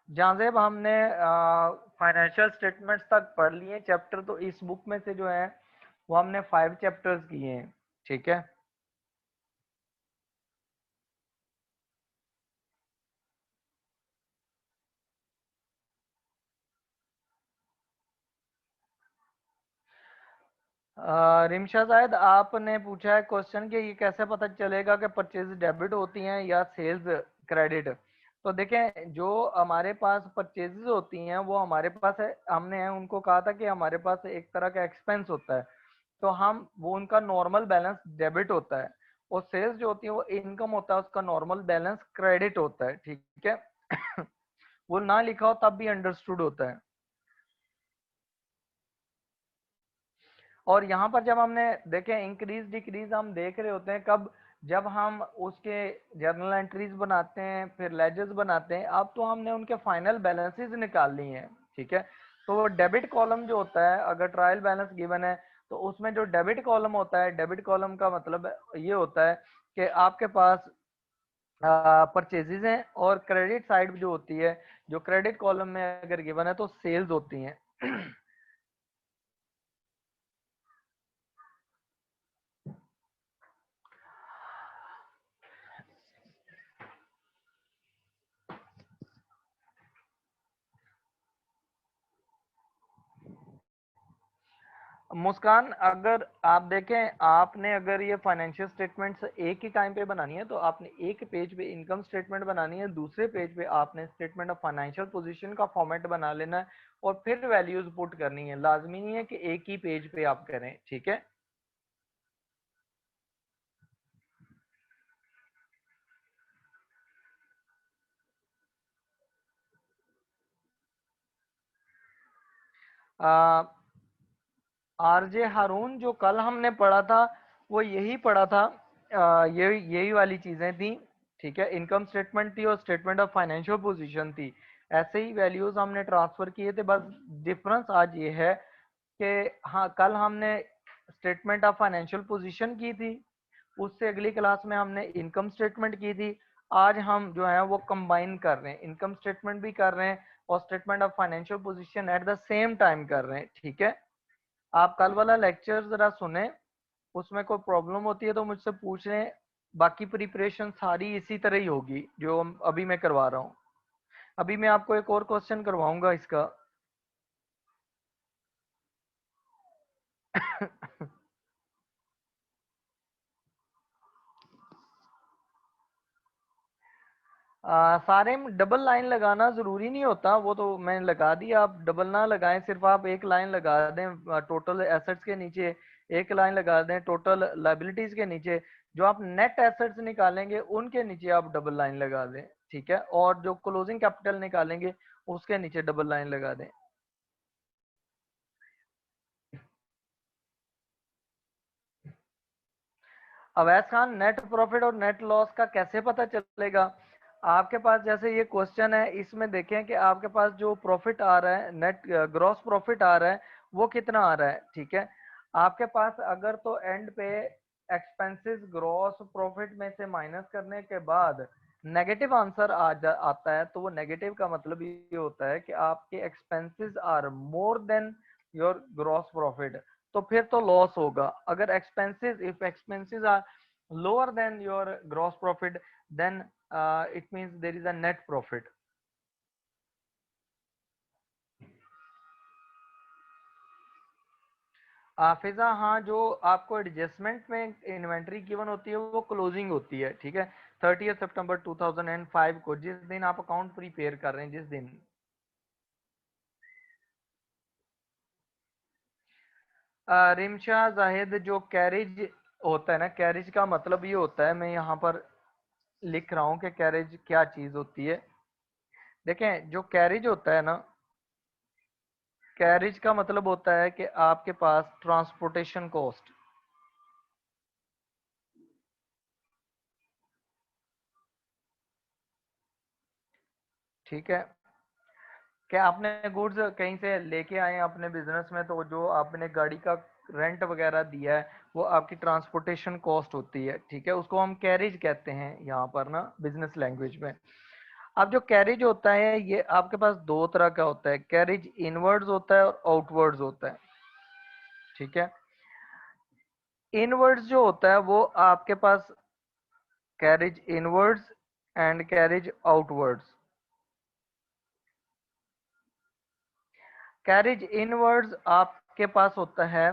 जहां से हमने फाइनेंशियल स्टेटमेंट्स तक पढ़ लिए चैप्टर, तो इस बुक में से जो है वो हमने 5 चैप्टर्स किए हैं, ठीक है। रिमशा, शायद आपने पूछा है क्वेश्चन कि ये कैसे पता चलेगा कि परचेज डेबिट होती हैं या सेल्स क्रेडिट। तो देखें, जो हमारे पास परचेजेस होती हैं वो हमारे पास है, हमने उनको कहा था कि हमारे पास एक तरह का एक्सपेंस होता है, तो हम वो उनका नॉर्मल बैलेंस डेबिट होता है, और सेल्स जो होती है वो इनकम होता है, उसका नॉर्मल बैलेंस क्रेडिट होता है, ठीक है। वो ना लिखा हो तब भी अंडरस्टूड होता है। और यहाँ पर जब हमने देखे इंक्रीज डिक्रीज हम देख रहे होते हैं कब, जब हम उसके जर्नल एंट्रीज बनाते हैं, फिर लेजर्स बनाते हैं, अब तो हमने उनके फाइनल बैलेंसेस निकाल ली हैं, ठीक है। तो डेबिट कॉलम जो होता है, अगर ट्रायल बैलेंस गिवन है तो उसमें जो डेबिट कॉलम होता है, डेबिट कॉलम का मतलब ये होता है कि आपके पास परचेजेज हैं, और क्रेडिट साइड जो होती है, जो क्रेडिट कॉलम में अगर गिवन है तो सेल्स होती हैं। मुस्कान, अगर आप देखें, आपने अगर ये फाइनेंशियल स्टेटमेंट्स एक ही टाइम पे बनानी है तो आपने एक पेज पे इनकम स्टेटमेंट बनानी है, दूसरे पेज पे आपने स्टेटमेंट ऑफ फाइनेंशियल पोजीशन का फॉर्मेट बना लेना है, और फिर वैल्यूज पुट करनी है। लाजमी नहीं है कि एक ही पेज पे आप करें, ठीक है। आरजे हारून, जो कल हमने पढ़ा था वो यही पढ़ा था, ये यही वाली चीजें थी, ठीक है। इनकम स्टेटमेंट थी और स्टेटमेंट ऑफ फाइनेंशियल पोजीशन थी, ऐसे ही वैल्यूज हमने ट्रांसफर किए थे। बस डिफरेंस आज ये है कि हाँ, कल हमने स्टेटमेंट ऑफ फाइनेंशियल पोजीशन की थी, उससे अगली क्लास में हमने इनकम स्टेटमेंट की थी। आज हम जो है वो कंबाइन कर रहे हैं, इनकम स्टेटमेंट भी कर रहे हैं और statement of financial position at the same time कर रहे हैं, ठीक है। आप कल वाला लेक्चर जरा सुने, उसमें कोई प्रॉब्लम होती है तो मुझसे पूछ लें, बाकी प्रिपरेशन सारी इसी तरह ही होगी जो अभी मैं करवा रहा हूँ। अभी मैं आपको एक और क्वेश्चन करवाऊंगा इसका। सारे में डबल लाइन लगाना जरूरी नहीं होता, वो तो मैंने लगा दिया, आप डबल ना लगाएं, सिर्फ आप एक लाइन लगा दें टोटल एसेट्स के नीचे, एक लाइन लगा दें टोटल लायबिलिटीज के नीचे, जो आप नेट एसेट्स निकालेंगे उनके नीचे आप डबल लाइन लगा दें, ठीक है, और जो क्लोजिंग कैपिटल निकालेंगे उसके नीचे डबल लाइन लगा दें। अवैध खान, नेट प्रॉफिट और नेट लॉस का कैसे पता चलेगा? आपके पास जैसे ये क्वेश्चन है, इसमें देखें कि आपके पास जो प्रॉफिट आ रहा है, नेट ग्रॉस प्रॉफिट आ रहा है, वो कितना आ रहा है, ठीक है। आपके पास अगर तो एंड पे एक्सपेंसेस ग्रॉस प्रॉफिट में से माइनस करने के बाद नेगेटिव आंसर आता है, तो वो नेगेटिव का मतलब ये होता है कि आपके expenses are more than your gross profit, तो फिर तो लॉस होगा। अगर expenses, if expenses are lower than your gross profit, then it means there is a net profit. फिजा, हाँ, जो आपको एडजस्टमेंट में इन्वेंट्री गिवन होती है वो क्लोजिंग होती है, ठीक है, 30 सितंबर 2005 को, जिस दिन आप अकाउंट प्रिपेयर कर रहे हैं, जिस दिन। रिमशा जाहिद, जो कैरेज होता है ना, कैरेज का मतलब ये होता है, मैं यहाँ पर लिख रहा हूँ कि कैरेज क्या चीज होती है। देखें, जो कैरेज होता है ना, कैरेज का मतलब होता है कि आपके पास ट्रांसपोर्टेशन कॉस्ट, ठीक है, क्या आपने गुड्स कहीं से लेके आए हैं अपने बिजनेस में, तो जो आपने गाड़ी का रेंट वगैरह दिया है वो आपकी ट्रांसपोर्टेशन कॉस्ट होती है, ठीक है, उसको हम कैरेज कहते हैं यहाँ पर ना बिजनेस लैंग्वेज में। अब जो कैरेज होता है ये आपके पास दो तरह का होता है, कैरेज इनवर्ड्स होता है और आउटवर्ड्स होता है, ठीक है। इनवर्ड्स जो होता है वो आपके पास carriage inwards and carriage outwards. Carriage inwards आपके पास होता है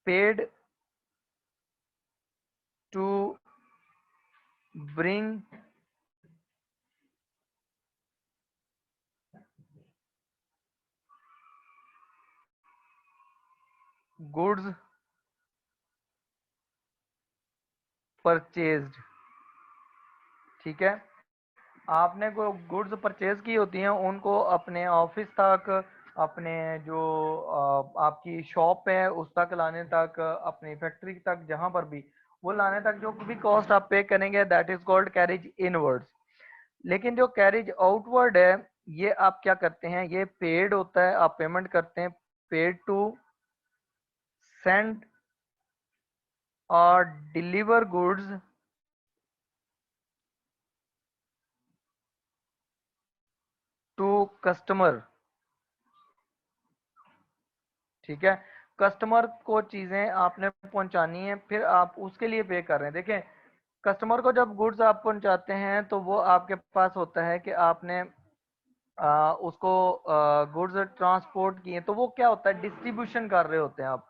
paid to bring goods purchased, ठीक है। आपने को गुड्स परचेज की होती हैं, उनको अपने ऑफिस तक, अपने जो आपकी शॉप है उस तक लाने तक, अपनी फैक्ट्री तक, जहां पर भी वो लाने तक जो भी कॉस्ट आप पे करेंगे, that is called carriage inwards. लेकिन जो कैरेज आउटवर्ड है, ये आप क्या करते हैं, ये पेड होता है, आप पेमेंट करते हैं, पेड टू सेंड और डिलीवर गुड्स टू कस्टमर, ठीक है। कस्टमर को चीजें आपने पहुंचानी है, फिर आप उसके लिए पे कर रहे हैं। देखें, कस्टमर को जब गुड्स आप पहुंचाते हैं तो वो आपके पास होता है कि आपने उसको गुड्स ट्रांसपोर्ट किए, तो वो क्या होता है, डिस्ट्रीब्यूशन कर रहे होते हैं आप।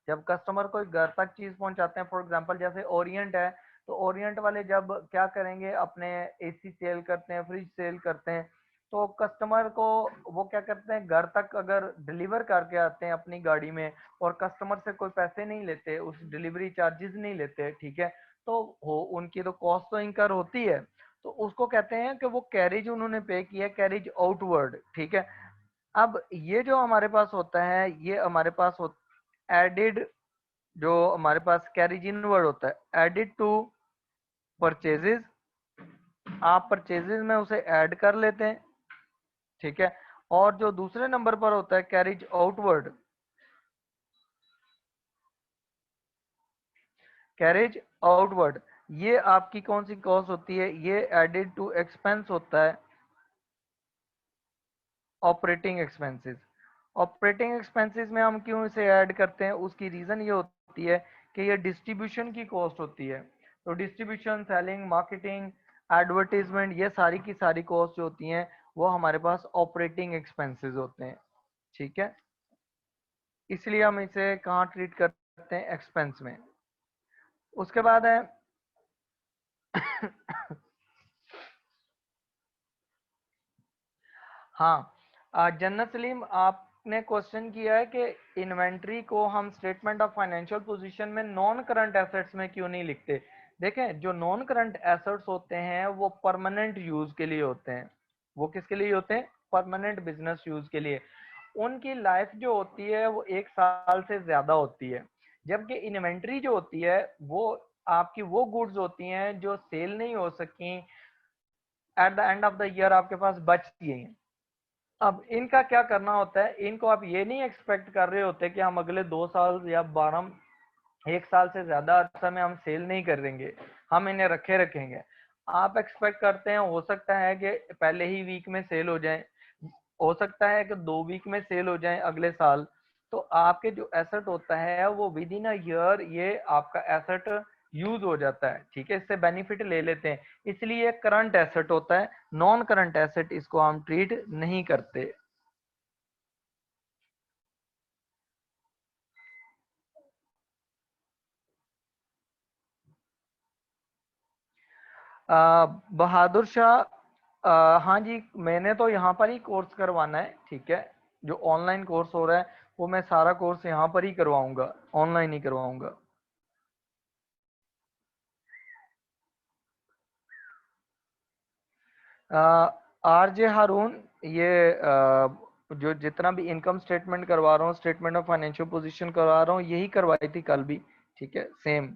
जब कस्टमर को घर तक चीज पहुंचाते हैं, फॉर एग्जांपल जैसे ओरिएंट है, तो ओरिएंट वाले जब क्या करेंगे, अपने एसी सेल करते हैं, फ्रिज सेल करते हैं, तो कस्टमर को वो क्या करते हैं, घर तक अगर डिलीवर करके आते हैं अपनी गाड़ी में, और कस्टमर से कोई पैसे नहीं लेते, उस डिलीवरी चार्जेस नहीं लेते, ठीक है, तो हो उनकी तो कॉस्ट तो इंकर होती है, तो उसको कहते हैं कि वो कैरेज उन्होंने पे किया, कैरेज आउटवर्ड, ठीक है। अब ये जो हमारे पास होता है, ये हमारे पास एडिड, जो हमारे पास कैरेज इनवर्ड होता है, एडिड टू परचेजेस, आप परचेजेस में उसे ऐड कर लेते हैं, ठीक है। और जो दूसरे नंबर पर होता है कैरेज आउटवर्ड, कैरेज आउटवर्ड, ये आपकी कौन सी कॉस्ट होती है, ये एडेड टू एक्सपेंस होता है, ऑपरेटिंग एक्सपेंसेस। ऑपरेटिंग एक्सपेंसेस में हम क्यों इसे ऐड करते हैं, उसकी रीजन ये होती है कि ये डिस्ट्रीब्यूशन की कॉस्ट होती है, तो डिस्ट्रीब्यूशन, सेलिंग, मार्केटिंग, एडवर्टीजमेंट, ये सारी की सारी कॉस्ट जो होती हैं वो हमारे पास ऑपरेटिंग एक्सपेंसेस होते हैं, ठीक है। इसलिए हम इसे कहाँ ट्रीट करते हैं, एक्सपेंस में। उसके बाद है हाँ, जन्नत सलीम, आपने क्वेश्चन किया है कि इन्वेंट्री को हम स्टेटमेंट ऑफ फाइनेंशियल पोजीशन में नॉन करंट एसेट्स में क्यों नहीं लिखते। देखें, जो नॉन करंट एसेट्स होते हैं वो परमानेंट यूज के लिए होते हैं। वो किसके लिए होते हैं? परमानेंट बिजनेस यूज के लिए। उनकी लाइफ जो होती है वो 1 साल से ज्यादा होती है। जबकि इन्वेंट्री जो होती है वो आपकी वो गुड्स होती हैं जो सेल नहीं हो सकी, at the end of the year आपके पास बचती हैं। अब इनका क्या करना होता है, इनको आप ये नहीं एक्सपेक्ट कर रहे होते कि हम अगले 2 साल या 1 साल से ज्यादा अरसा में हम सेल नहीं करेंगे, हम इन्हें रखे रखेंगे। आप एक्सपेक्ट करते हैं हो सकता है कि पहले ही वीक में सेल हो जाए, हो सकता है कि 2 वीक में सेल हो जाए अगले साल। तो आपके जो एसेट होता है वो विद इन अ ईयर ये आपका एसेट यूज हो जाता है, ठीक है, इससे बेनिफिट ले लेते हैं, इसलिए करंट एसेट होता है। नॉन करंट एसेट इसको हम ट्रीट नहीं करते। बहादुर शाह, हाँ जी, मैंने तो यहाँ पर ही कोर्स करवाना है, ठीक है। जो ऑनलाइन कोर्स हो रहा है वो मैं सारा कोर्स यहाँ पर ही करवाऊंगा, ऑनलाइन ही करवाऊंगा। आरजे हारून, ये जो जितना भी इनकम स्टेटमेंट करवा रहा हूँ, स्टेटमेंट ऑफ फाइनेंशियल पोजीशन करवा रहा हूँ, यही करवाई थी कल भी, ठीक है, सेम।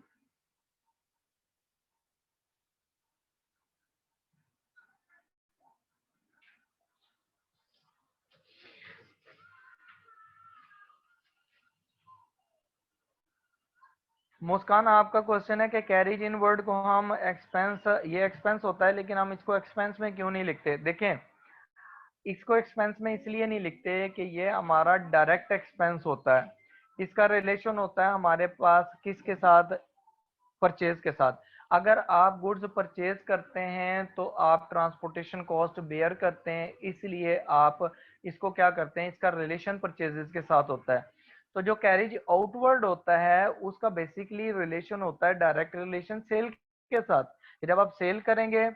मुस्कान, आपका क्वेश्चन है कि कैरिज इन वर्ड को हम एक्सपेंस, ये एक्सपेंस होता है लेकिन हम इसको एक्सपेंस में क्यों नहीं लिखते। देखें, इसको एक्सपेंस में इसलिए नहीं लिखते कि ये हमारा डायरेक्ट एक्सपेंस होता है। इसका रिलेशन होता है हमारे पास किसके साथ? परचेज के साथ। अगर आप गुड्स परचेज करते हैं तो आप ट्रांसपोर्टेशन कॉस्ट बेयर करते हैं, इसलिए आप इसको क्या करते हैं, इसका रिलेशन परचेजेस के साथ होता है। तो जो कैरिज आउटवर्ड होता है उसका बेसिकली रिलेशन होता है, डायरेक्ट रिलेशन सेल के साथ। जब आप सेल करेंगे,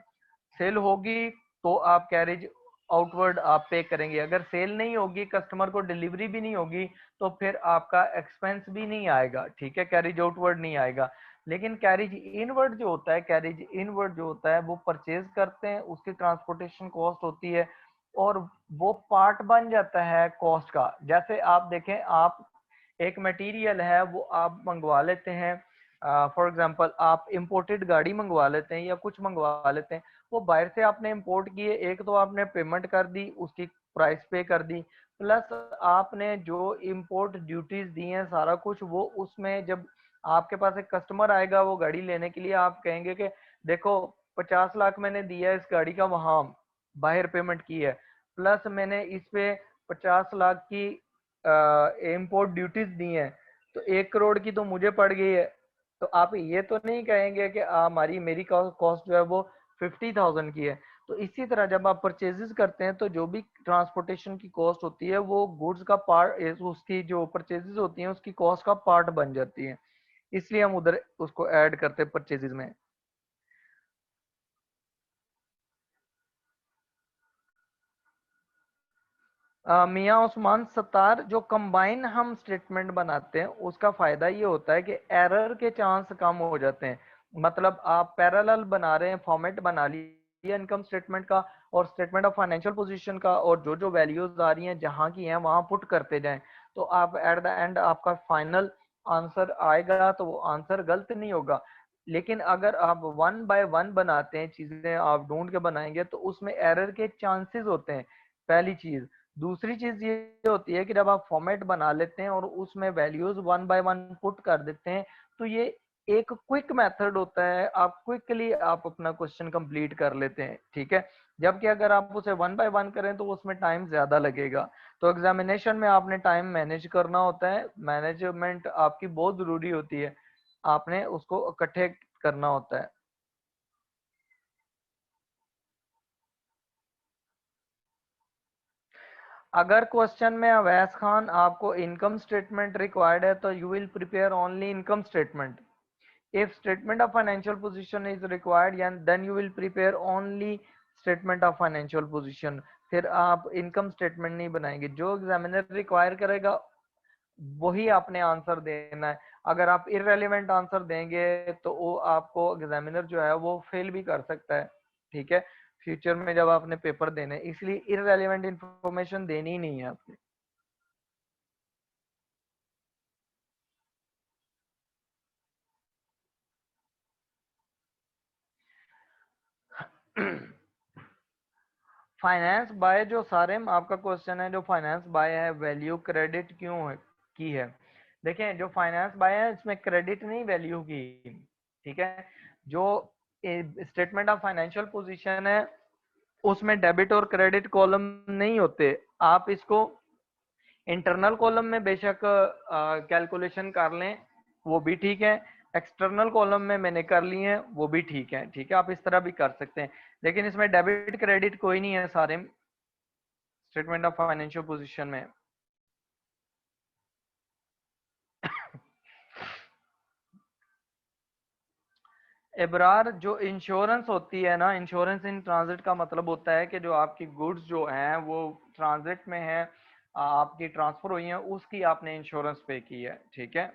सेल होगी, तो आप कैरिज आउटवर्ड आप पे करेंगे। अगर सेल नहीं होगी, कस्टमर को डिलीवरी भी नहीं होगी, तो फिर आपका एक्सपेंस भी नहीं आएगा, ठीक है, कैरिज आउटवर्ड नहीं आएगा। लेकिन कैरिज इनवर्ड जो होता है, कैरिज इनवर्ड जो होता है वो परचेज करते हैं, उसकी ट्रांसपोर्टेशन कॉस्ट होती है और वो पार्ट बन जाता है कॉस्ट का। जैसे आप देखें, आप एक मटेरियल है वो आप मंगवा लेते हैं, फॉर एग्जांपल आप इंपोर्टेड गाड़ी मंगवा लेते हैं या कुछ मंगवा लेते हैं, वो बाहर से आपने इंपोर्ट किए, एक तो आपने पेमेंट कर दी, उसकी प्राइस पे कर दी, प्लस आपने जो इंपोर्ट ड्यूटीज दी हैं सारा कुछ, वो उसमें जब आपके पास एक कस्टमर आएगा वो गाड़ी लेने के लिए, आप कहेंगे कि देखो 50 लाख मैंने दिया है इस गाड़ी का, वहां बाहर पेमेंट की है, प्लस मैंने इस पे 50 लाख की इम्पोर्ट ड्यूटीज दी हैं, तो 1 करोड़ की तो मुझे पड़ गई है। तो आप ये तो नहीं कहेंगे कि हमारी मेरी कॉस्ट जो है वो 50,000 की है। तो इसी तरह जब आप परचेजेस करते हैं तो जो भी ट्रांसपोर्टेशन की कॉस्ट होती है वो गुड्स का पार्ट, उसकी जो परचेजेस होती हैं उसकी कॉस्ट का पार्ट बन जाती है, इसलिए हम उधर उसको ऐड करते हैं परचेजेस में। मियाँ उस्मान सत्तार, जो कंबाइन हम स्टेटमेंट बनाते हैं उसका फायदा ये होता है कि एरर के चांस कम हो जाते हैं। मतलब आप पैरेलल बना रहे हैं, फॉर्मेट बना लिया इनकम स्टेटमेंट का और स्टेटमेंट ऑफ फाइनेंशियल पोजीशन का, और जो जो वैल्यूज आ रही हैं जहां की हैं वहां पुट करते जाएं, तो आप एट द एंड आपका फाइनल आंसर आएगा तो वो आंसर गलत नहीं होगा। लेकिन अगर आप वन बाय वन बनाते हैं, चीजें आप ढूंढ के बनाएंगे, तो उसमें एरर के चांसेस होते हैं, पहली चीज। दूसरी चीज ये होती है कि जब आप फॉर्मेट बना लेते हैं और उसमें values one by one put कर देते हैं, तो ये एक क्विक मेथड होता है, आप क्विकली आप अपना क्वेश्चन कंप्लीट कर लेते हैं, ठीक है। जबकि अगर आप उसे वन बाय वन करें तो उसमें टाइम ज्यादा लगेगा। तो एग्जामिनेशन में आपने टाइम मैनेज करना होता है, मैनेजमेंट आपकी बहुत जरूरी होती है, आपने उसको इकट्ठे करना होता है। अगर क्वेश्चन में अवैस खान आपको इनकम स्टेटमेंट रिक्वायर्ड है तो you will prepare only income statement. if statement of financial position is required, then you will prepare only statement of financial position, फिर आप इनकम स्टेटमेंट नहीं बनाएंगे। जो एग्जामिनर रिक्वायर करेगा वही आपने आंसर देना है। अगर आप इररेलेवेंट आंसर देंगे तो वो आपको एग्जामिनर जो है वो फेल भी कर सकता है, ठीक है, फ्यूचर में जब आपने पेपर देने, इसलिए इररेलेवेंट इंफॉर्मेशन देनी ही नहीं है आपने। फाइनेंस बाय जो सारे आपका क्वेश्चन है, जो फाइनेंस बाय है वैल्यू क्रेडिट क्यों है की है? देखें, जो फाइनेंस बाय है इसमें क्रेडिट नहीं वैल्यू की, ठीक है। जो स्टेटमेंट ऑफ फाइनेंशियल पोजीशन है उसमें डेबिट और क्रेडिट कॉलम नहीं होते। आप इसको इंटरनल कॉलम में बेशक कैलकुलेशन कर लें, वो भी ठीक है, एक्सटर्नल कॉलम में मैंने कर लिए हैं वो भी ठीक है, ठीक है, आप इस तरह भी कर सकते हैं। लेकिन इसमें डेबिट क्रेडिट कोई नहीं है सारे स्टेटमेंट ऑफ फाइनेंशियल पोजीशन में। एबरार जो इंश्योरेंस होती है ना, इंश्योरेंस इन ट्रांजिट का मतलब होता है कि जो आपकी गुड्स जो हैं वो ट्रांजिट में है, आपकी ट्रांसफर हुई है, उसकी आपने इंश्योरेंस पे की है, ठीक है।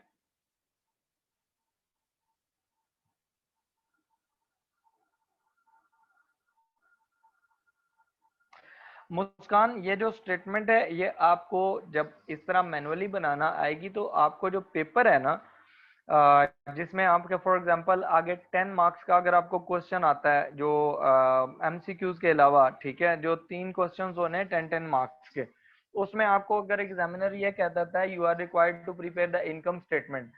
मुस्कान, ये जो स्टेटमेंट है ये आपको जब इस तरह मैनुअली बनाना आएगी तो आपको जो पेपर है ना, जिसमें आपके फॉर एग्जांपल आगे 10 मार्क्स का अगर आपको क्वेश्चन आता है जो एमसीक्यूज के अलावा, ठीक है, जो 3 क्वेश्चंस होने हैं 10-10 मार्क्स के, उसमें आपको अगर एग्जामिनर ये कह देता है you are required to prepare the income statement,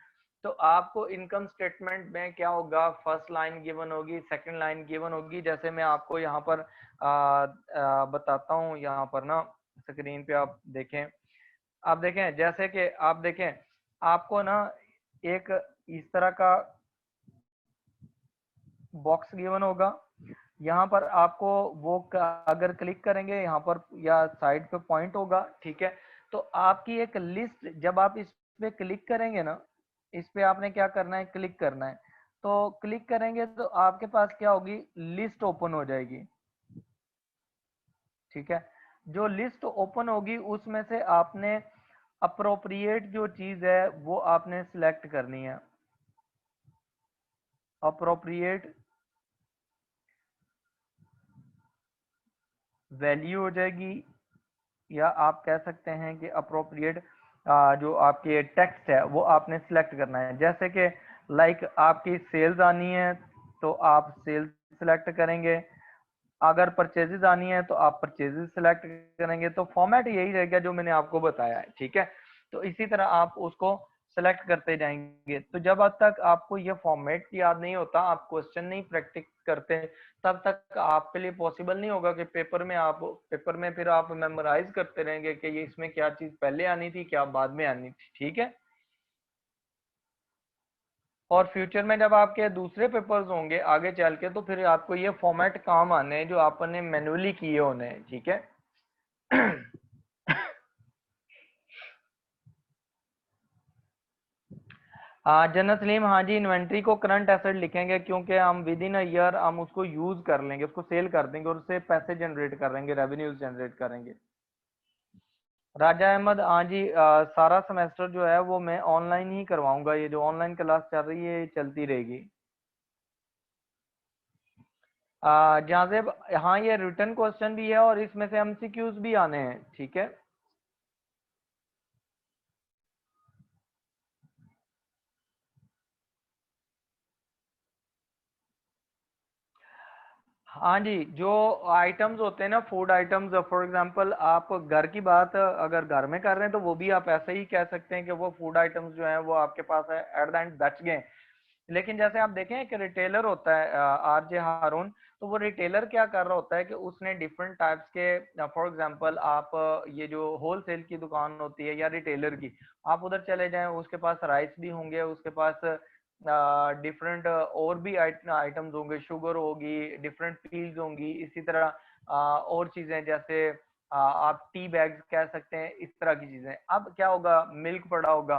तो आपको इनकम स्टेटमेंट में क्या होगा, फर्स्ट लाइन गिवन होगी, सेकंड लाइन गिवन होगी, जैसे मैं आपको यहाँ पर बताता हूँ, यहाँ पर ना स्क्रीन पे आप देखें, आप देखें जैसे कि आप देखें आपको ना एक इस तरह का बॉक्स गिवन होगा, यहाँ पर आपको वो अगर क्लिक करेंगे यहाँ पर या साइड पे पॉइंट होगा, ठीक है, तो आपकी एक लिस्ट, जब आप इस पे क्लिक करेंगे ना, इस पे आपने क्या करना है, क्लिक करना है, तो क्लिक करेंगे तो आपके पास क्या होगी, लिस्ट ओपन हो जाएगी, ठीक है। जो लिस्ट ओपन होगी उसमें से आपने अप्रोप्रिएट जो चीज है वो आपने सिलेक्ट करनी है, अप्रोप्रिएट वैल्यू हो जाएगी, या आप कह सकते हैं कि अप्रोप्रिएट जो आपके टेक्स्ट है वो आपने सिलेक्ट करना है। जैसे कि लाइक आपकी सेल्स आनी है तो आप सेल्स सिलेक्ट करेंगे, अगर परचेजेस आनी है तो आप परचेजेस सिलेक्ट करेंगे, तो फॉर्मेट यही रहेगा जो मैंने आपको बताया है, ठीक है। तो इसी तरह आप उसको सेलेक्ट करते जाएंगे, तो जब तक आपको ये फॉर्मेट याद नहीं होता, आप क्वेश्चन नहीं प्रैक्टिस करते, तब तक आपके लिए पॉसिबल नहीं होगा कि पेपर में फिर आप मेमोराइज करते रहेंगे कि ये इसमें क्या चीज पहले आनी थी, क्या बाद में आनी थी, ठीक है। और फ्यूचर में जब आपके दूसरे पेपर्स होंगे आगे चल के, तो फिर आपको ये फॉर्मेट काम आने हैं जो आपने मैनुअली किए होने हैं, ठीक है। जनरल सलीम, हाँ जी, इन्वेंट्री को करंट एसेट लिखेंगे क्योंकि हम विद इन अ ईयर हम उसको यूज कर लेंगे, उसको सेल कर देंगे और उससे पैसे जनरेट करेंगे, रेवेन्यूज जनरेट करेंगे। राजा अहमद, हाँ जी, सारा सेमेस्टर जो है वो मैं ऑनलाइन ही करवाऊंगा, ये जो ऑनलाइन क्लास चल रही है ये चलती रहेगी। जहां से, हाँ, ये रिटर्न क्वेश्चन भी है और इसमें से एमसीक्यूज भी आने हैं, ठीक है। हाँ जी, जो आइटम्स होते हैं ना, फूड आइटम्स, फॉर एग्जांपल आप घर की बात अगर घर में कर रहे हैं तो वो भी आप ऐसे ही कह सकते हैं कि वो फूड आइटम्स जो हैं वो आपके पास है, एट द एंड बच गए। लेकिन जैसे आप देखें कि रिटेलर होता है आरजे हारून, तो वो रिटेलर क्या कर रहा होता है कि उसने डिफरेंट टाइप्स के, फॉर एग्जांपल आप ये जो होलसेल की दुकान होती है या रिटेलर की, आप उधर चले जाएं, उसके पास राइस भी होंगे, उसके पास डिफरेंट और भी आइटम्स होंगे, शुगर होगी, डिफरेंट पील्स होंगी, इसी तरह और चीजें जैसे आप टी बैग्स कह सकते हैं, इस तरह की चीजें। अब क्या होगा, मिल्क पड़ा होगा,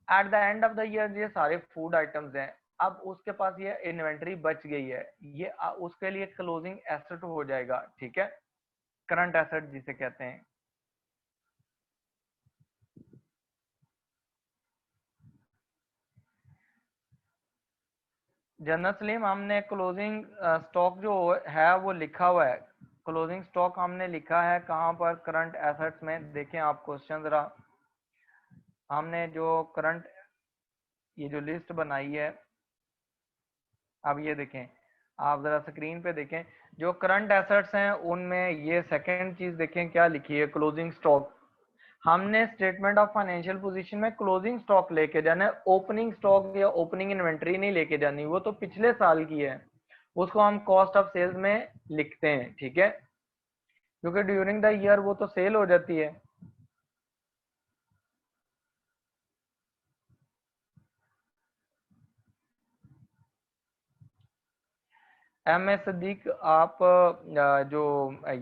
at the end of the year ये सारे फूड आइटम्स हैं, अब उसके पास ये इन्वेंट्री बच गई है, ये उसके लिए क्लोजिंग एसेट हो जाएगा, ठीक है, करंट एसेट जिसे कहते हैं। जनरल सलीम, हमने क्लोजिंग स्टॉक जो है वो लिखा हुआ है, क्लोजिंग स्टॉक हमने लिखा है कहाँ पर, करंट एसेट्स में। देखें आप क्वेश्चन जरा, हमने जो करंट ये जो लिस्ट बनाई है, अब ये देखें, आप जरा स्क्रीन पे देखें, जो करंट एसेट्स हैं उनमें ये सेकंड चीज देखें क्या लिखी है, क्लोजिंग स्टॉक। हमने स्टेटमेंट ऑफ फाइनेंशियल पोजीशन में क्लोजिंग स्टॉक लेके जाना है, ओपनिंग स्टॉक या ओपनिंग इन्वेंट्री नहीं लेके जानी, वो तो पिछले साल की है, उसको हम कॉस्ट ऑफ सेल्स में लिखते हैं, ठीक है, क्योंकि ड्यूरिंग द ईयर वो तो सेल हो जाती है। एम एस सदीक, आप जो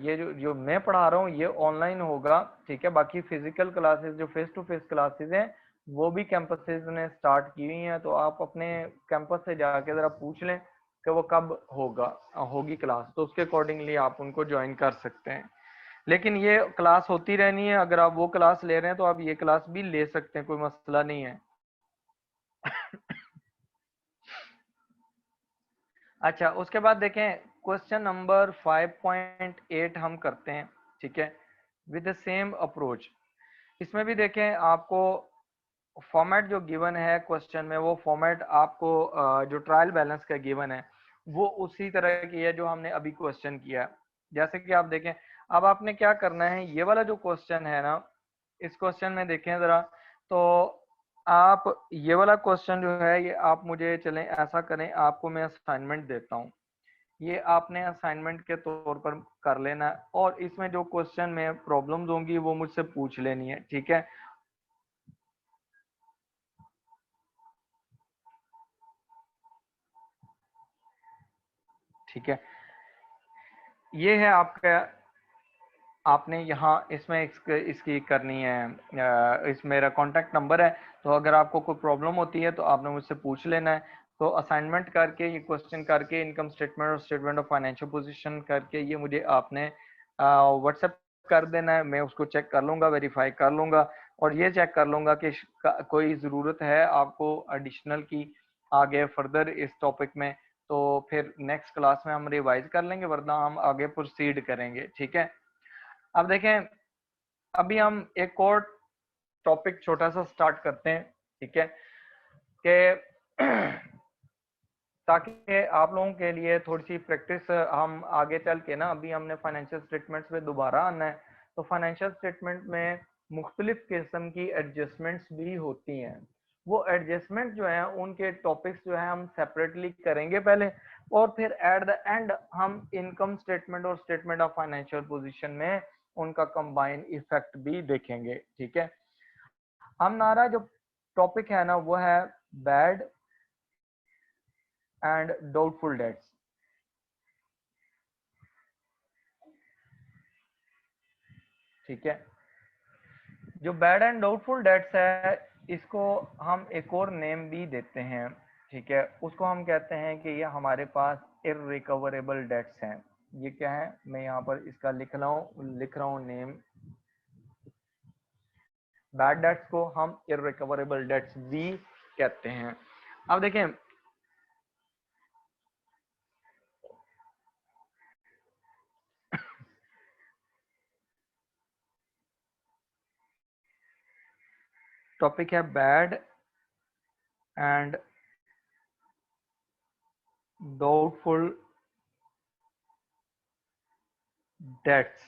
ये जो मैं पढ़ा रहा हूँ ये ऑनलाइन होगा, ठीक है, बाकी फिजिकल क्लासेस जो फेस टू फेस क्लासेस हैं वो भी कैंपसेस ने स्टार्ट की हुई हैं, तो आप अपने कैंपस से जाके जरा पूछ लें कि वो कब होगी क्लास, तो उसके अकॉर्डिंगली आप उनको ज्वाइन कर सकते हैं। लेकिन ये क्लास होती रहनी है, अगर आप वो क्लास ले रहे हैं तो आप ये क्लास भी ले सकते हैं, कोई मसला नहीं है। अच्छा, उसके बाद देखें क्वेश्चन नंबर 5.8 हम करते हैं, ठीक है, विद द सेम अप्रोच। इसमें भी देखें आपको फॉर्मेट जो गिवन है क्वेश्चन में, वो फॉर्मेट आपको जो ट्रायल बैलेंस का गिवन है वो उसी तरह की है जो हमने अभी क्वेश्चन किया है। जैसे कि आप देखें, अब आपने क्या करना है, ये वाला जो क्वेश्चन है ना, इस क्वेश्चन में देखें जरा, तो आप ये वाला क्वेश्चन जो है ये आप मुझे चलें ऐसा करें, आपको मैं असाइनमेंट देता हूँ, ये आपने असाइनमेंट के तौर पर कर लेना है, और इसमें जो क्वेश्चन में प्रॉब्लम्स होंगी वो मुझसे पूछ लेनी है, ठीक है। ठीक है, ये है आपका, आपने यहाँ इसमें इसकी करनी है, इस मेरा कांटेक्ट नंबर है, तो अगर आपको कोई प्रॉब्लम होती है तो आपने मुझसे पूछ लेना है। तो असाइनमेंट करके ये क्वेश्चन करके इनकम स्टेटमेंट और स्टेटमेंट ऑफ फाइनेंशियल पोजीशन करके ये मुझे आपने व्हाट्सएप कर देना है, मैं उसको चेक कर लूँगा, वेरीफाई कर लूँगा, और ये चेक कर लूँगा कि कोई ज़रूरत है आपको एडिशनल की आगे फर्दर इस टॉपिक में, तो फिर नेक्स्ट क्लास में हम रिवाइज कर लेंगे, वरना हम आगे प्रोसीड करेंगे, ठीक है। अब देखें, अभी हम एक और टॉपिक छोटा सा स्टार्ट करते हैं, ठीक है, कि ताकि आप लोगों के लिए थोड़ी सी प्रैक्टिस हम आगे चल के ना, अभी हमने फाइनेंशियल स्टेटमेंट्स में दोबारा आना है, तो फाइनेंशियल स्टेटमेंट में मुख्तलिफ किस्म की एडजस्टमेंट्स भी होती हैं, वो एडजस्टमेंट जो है उनके टॉपिक्स जो है हम सेपरेटली करेंगे पहले, और फिर एट द एंड हम इनकम स्टेटमेंट और स्टेटमेंट ऑफ फाइनेंशियल पोजीशन में उनका कंबाइन इफेक्ट भी देखेंगे, ठीक है। हमारा जो टॉपिक है ना वो है बैड एंड डाउटफुल डेट्स, ठीक है। जो बैड एंड डाउटफुल डेट्स है, इसको हम एक और नेम भी देते हैं, ठीक है, उसको हम कहते हैं कि ये हमारे पास इररिकवरेबल डेट्स हैं। ये क्या है, मैं यहाँ पर इसका लिख रहा हूँ नेम, बैड डेट्स को हम इररिकवरेबल डेट्स भी कहते हैं। अब देखें, टॉपिक है बैड एंड डाउटफुल डेट्स,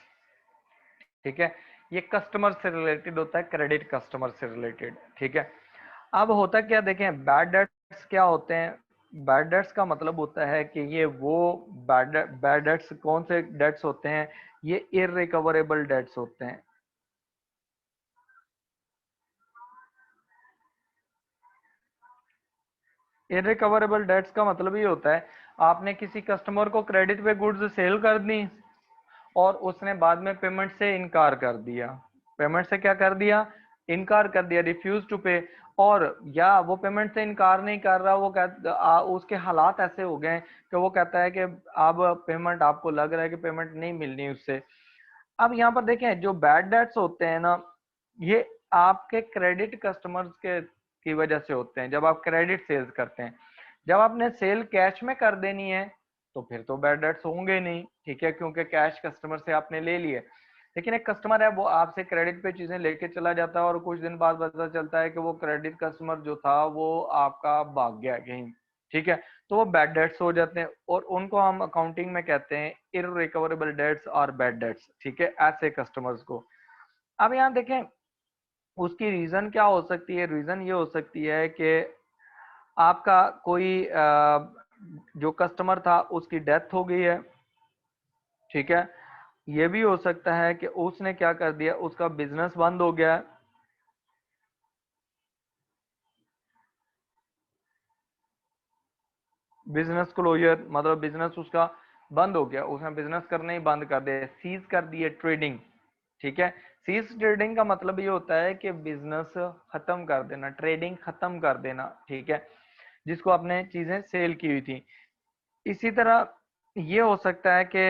ठीक है। ये कस्टमर से रिलेटेड होता है, क्रेडिट कस्टमर से रिलेटेड, ठीक है। अब होता क्या, देखें बैड डेट्स क्या होते हैं, बैड डेट्स का मतलब होता है कि ये वो बैड डेट्स कौन से डेट्स होते हैं, ये इररिकवरेबल डेट्स होते हैं। इररिकवरेबल डेट्स का मतलब ये होता है, आपने किसी कस्टमर को क्रेडिट पे गुड्स सेल कर दी और उसने बाद में पेमेंट से इनकार कर दिया, पेमेंट से क्या कर दिया, इनकार कर दिया, रिफ्यूज टू पे, और या वो पेमेंट से इनकार नहीं कर रहा, वो उसके हालात ऐसे हो गए कि वो कहता है कि अब पेमेंट, आपको लग रहा है कि पेमेंट नहीं मिलनी उससे। अब यहाँ पर देखें, जो बैड डेट्स होते हैं ना, ये आपके क्रेडिट कस्टमर्स के की वजह से होते हैं। जब आप क्रेडिट सेल्स करते हैं, जब आपने सेल कैश में कर देनी है तो फिर तो बैड डेट्स होंगे नहीं, ठीक है, क्योंकि कैश कस्टमर से आपने ले लिए। लेकिन एक कस्टमर है, वो आपसे क्रेडिट पे चीजें लेके चला जाता है और कुछ दिन बाद पता चलता है कि वो क्रेडिट कस्टमर जो था वो आपका भाग गया कहीं, ठीक है, तो वो बैड डेट्स हो जाते हैं और उनको हम अकाउंटिंग में कहते हैं इररिकवरेबल डेट्स और बैड डेट्स, ठीक है, ऐसे कस्टमर्स को। अब यहाँ देखें, उसकी रीजन क्या हो सकती है? रीजन ये हो सकती है कि आपका कोई जो कस्टमर था उसकी डेथ हो गई है, ठीक है। ये भी हो सकता है कि उसने क्या कर दिया, उसका बिजनेस बंद हो गया, बिजनेस क्लोजर मतलब बिजनेस उसका बंद हो गया, उसने बिजनेस करना ही बंद कर दिया, सीज कर दिए ट्रेडिंग, ठीक है। सीज ट्रेडिंग का मतलब ये होता है कि बिजनेस खत्म कर देना, ट्रेडिंग खत्म कर देना, ठीक है, जिसको आपने चीजें सेल की हुई थी। इसी तरह ये हो सकता है कि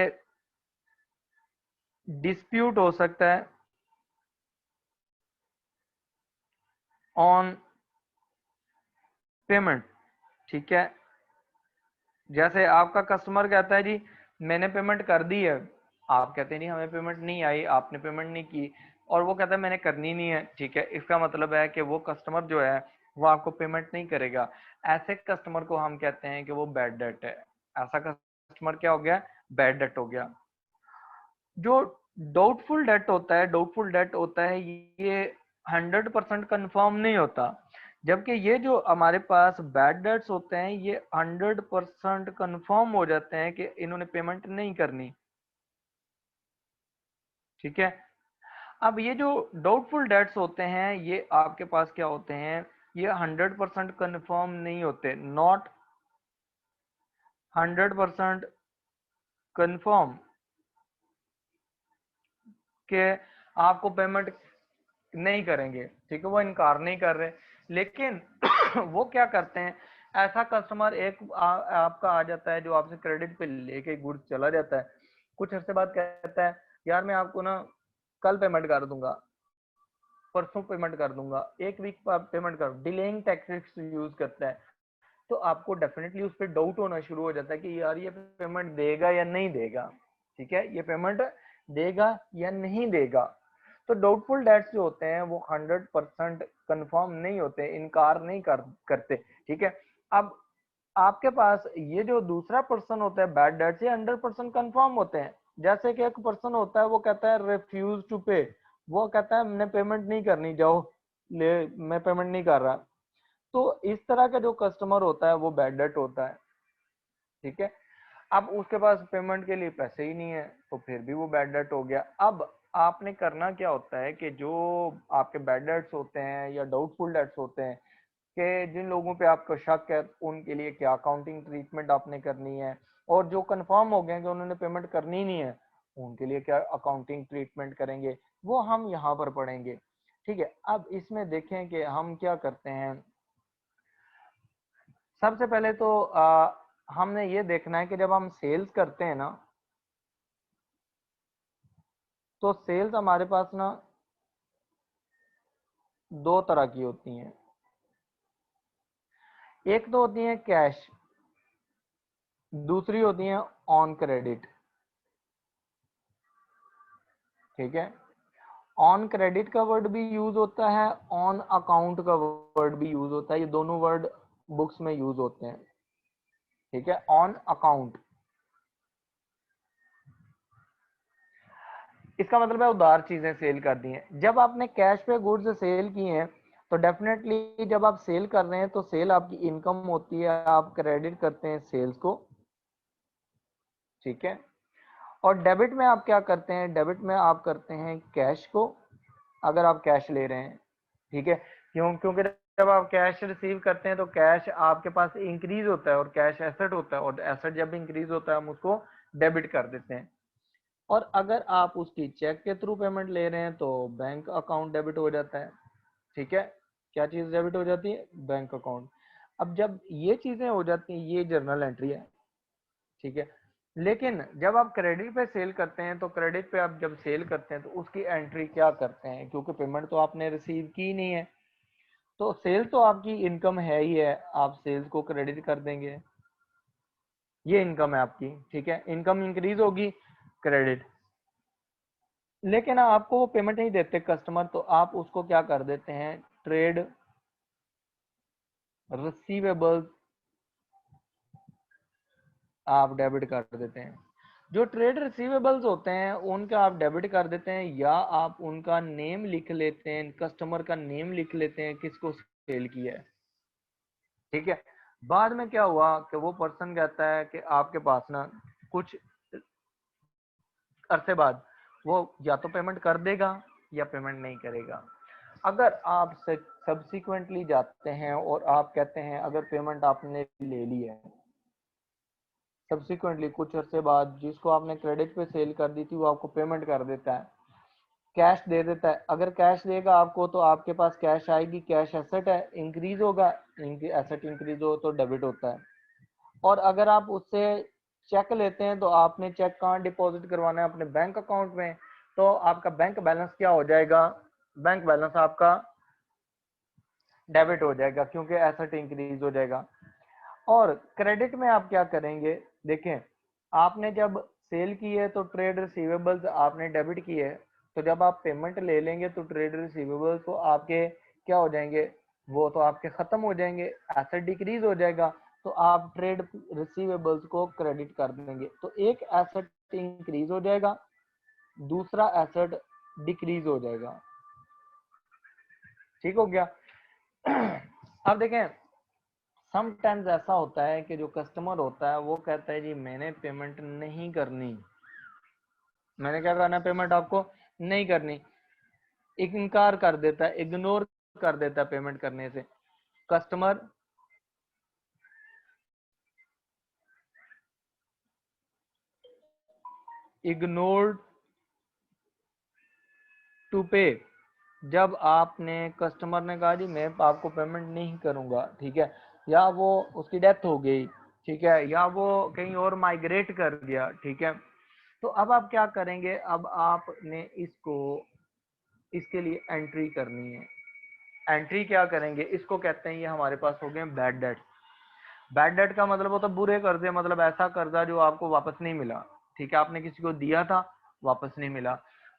डिस्प्यूट हो सकता है ऑन पेमेंट, ठीक है। जैसे आपका कस्टमर कहता है जी मैंने पेमेंट कर दी है, आप कहते हैं नहीं हमें पेमेंट नहीं आई, आपने पेमेंट नहीं की, और वो कहता है मैंने करनी नहीं है, ठीक है। इसका मतलब है कि वो कस्टमर जो है वो आपको पेमेंट नहीं करेगा। ऐसे कस्टमर को हम कहते हैं कि वो बैड डेट है। ऐसा कस्टमर क्या हो गया? बैड डेट हो गया। जो डाउटफुल डेट होता है, डाउटफुल डेट होता है ये 100% कंफर्म नहीं होता, जबकि ये जो हमारे पास बैड डेट्स होते हैं ये 100% कंफर्म हो जाते हैं कि इन्होंने पेमेंट नहीं करनी, ठीक है। अब ये जो डाउटफुल डेट्स होते हैं ये आपके पास क्या होते हैं, ये 100% कंफर्म नहीं होते, नॉट 100% कंफर्म के आपको पेमेंट नहीं करेंगे, ठीक है, वो इनकार नहीं कर रहे, लेकिन वो क्या करते हैं, ऐसा कस्टमर एक आपका आ जाता है जो आपसे क्रेडिट पे लेके गुड्स चला जाता है, कुछ अर्से बाद कहता है यार मैं आपको ना कल पेमेंट कर दूंगा, परसों पेमेंट कर दूंगा, एक वीक पेमेंट कर, डिलेइंग टैक्टिक्स यूज करता है। तो आपको डेफिनेटली उस पर डाउट होना शुरू हो जाता है कि यार ये पेमेंट देगा या नहीं देगा, ठीक है, ये पेमेंट देगा या नहीं देगा। तो डाउटफुल डेट्स जो होते हैं वो 100% कंफर्म नहीं होते, इनकार नहीं करते, ठीक है। अब आपके पास ये जो दूसरा पर्सन होता है बैड डेट्स, ये 100% कंफर्म होते हैं। जैसे कि एक पर्सन होता है वो कहता है रिफ्यूज टू पे, वो कहता है मैंने पेमेंट नहीं करनी, जाओ ले, मैं पेमेंट नहीं कर रहा। तो इस तरह का जो कस्टमर होता है वो बैड डेट होता है, ठीक है। अब उसके पास पेमेंट के लिए पैसे ही नहीं है तो फिर भी वो बैड डेट हो गया। अब आपने करना क्या होता है कि जो आपके बैड डेट्स होते हैं या डाउटफुल डेट्स होते हैं, कि जिन लोगों पे आपको शक है उनके लिए क्या अकाउंटिंग ट्रीटमेंट आपने करनी है, और जो कंफर्म हो गए कि उन्होंने पेमेंट करनी नहीं है उनके लिए क्या अकाउंटिंग ट्रीटमेंट करेंगे, वो हम यहाँ पर पढ़ेंगे, ठीक है। अब इसमें देखें कि हम क्या करते हैं। सबसे पहले तो हमने ये देखना है कि जब हम सेल्स करते हैं ना, तो सेल्स हमारे पास ना दो तरह की होती हैं। एक तो होती है कैश, दूसरी होती है ऑन क्रेडिट, ठीक है। ऑन क्रेडिट का वर्ड भी यूज होता है, ऑन अकाउंट का वर्ड भी यूज होता है, ये दोनों वर्ड बुक्स में यूज होते हैं, ठीक है। ऑन अकाउंट इसका मतलब है उधार चीजें सेल कर दी हैं। जब आपने कैश पे गुड्स सेल की हैं तो डेफिनेटली जब आप सेल कर रहे हैं तो सेल आपकी इनकम होती है, आप क्रेडिट करते हैं सेल्स को, ठीक है। और डेबिट में आप क्या करते हैं, डेबिट में आप करते हैं कैश को, अगर आप कैश ले रहे हैं, ठीक है। क्योंकि जब आप कैश रिसीव करते हैं तो कैश आपके पास इंक्रीज होता है और कैश एसेट होता है, और एसेट जब इंक्रीज होता है हम उसको डेबिट कर देते हैं। और अगर आप उसकी चेक के थ्रू पेमेंट ले रहे हैं तो बैंक अकाउंट डेबिट हो जाता है, ठीक है। क्या चीज डेबिट हो जाती है? Bank account. अब जब ये चीजें हो जाती हैं, ये जर्नल एंट्री है, ठीक है। लेकिन जब आप क्रेडिट पे सेल करते हैं, तो क्रेडिट पे आप जब सेल करते हैं तो उसकी एंट्री क्या करते हैं, क्योंकि पेमेंट तो आपने रिसीव की नहीं है, तो सेल तो आपकी इनकम है ही है, आप सेल्स को क्रेडिट कर देंगे, ये इनकम है आपकी, ठीक है। इनकम इंक्रीज होगी, क्रेडिट। लेकिन आपको वो पेमेंट नहीं देते कस्टमर, तो आप उसको क्या कर देते हैं, ट्रेड रिसीवेबल्स आप डेबिट कर देते हैं। जो ट्रेड रिसीवेबल्स होते हैं उनका आप डेबिट कर देते हैं, या आप उनका नेम लिख लेते हैं, कस्टमर का नेम लिख लेते हैं किसको सेल किया है, ठीक है। बाद में क्या हुआ कि वो पर्सन कहता है कि आपके पास ना कुछ अरसे बाद वो या तो पेमेंट कर देगा या पेमेंट नहीं करेगा। अगर आप सब्सिक्वेंटली जाते हैं और आप कहते हैं, अगर पेमेंट आपने ले ली है सब्सिक्वेंटली कुछ अरसे बाद, जिसको आपने क्रेडिट पे सेल कर दी थी वो आपको पेमेंट कर देता है, कैश दे देता है। अगर कैश देगा आपको तो आपके पास कैश आएगी, कैश एसेट है, इंक्रीज होगा, एसेट इंक्रीज हो तो डेबिट होता है। और अगर आप उससे चेक लेते हैं तो आपने चेक कहाँ डिपॉजिट करवाना है, अपने बैंक अकाउंट में, तो आपका बैंक बैलेंस क्या हो जाएगा, बैंक बैलेंस आपका डेबिट हो जाएगा, क्योंकि एसेट इंक्रीज हो जाएगा। और क्रेडिट में आप क्या करेंगे, देखें, आपने जब सेल की है तो ट्रेड रिसीवेबल्स आपने डेबिट किए है, तो जब आप पेमेंट ले लेंगे तो ट्रेड रिसीवेबल्स तो आपके क्या हो जाएंगे, वो तो आपके खत्म हो जाएंगे, एसेट डिक्रीज हो जाएगा, तो आप ट्रेड रिसीवेबल्स को क्रेडिट कर देंगे, तो एक एसेट इंक्रीज हो जाएगा, दूसरा एसेट डिक्रीज हो जाएगा, ठीक हो गया। अब देखें, समटाइम्स ऐसा होता है कि जो कस्टमर होता है वो कहता है जी मैंने पेमेंट नहीं करनी, मैंने क्या करना है, पेमेंट आपको नहीं करनी, इनकार कर देता है, इग्नोर कर देता है पेमेंट करने से। कस्टमर इग्नोर्ड टू पे, जब आपने कस्टमर ने कहा जी मैं आपको पेमेंट नहीं करूंगा, ठीक है, या वो उसकी डेथ हो गई, ठीक है, या वो कहीं और माइग्रेट कर गया, ठीक है, तो अब आप क्या करेंगे, अब आपने इसको इसके लिए एंट्री करनी है। एंट्री क्या करेंगे, इसको कहते हैं, ये हमारे पास हो गए बैड डेट। बैड डेट का मतलब होता है बुरे कर्जे, मतलब ऐसा कर्जा जो आपको वापस नहीं मिला, ठीक है, आपने किसी को दिया था वापस नहीं मिला,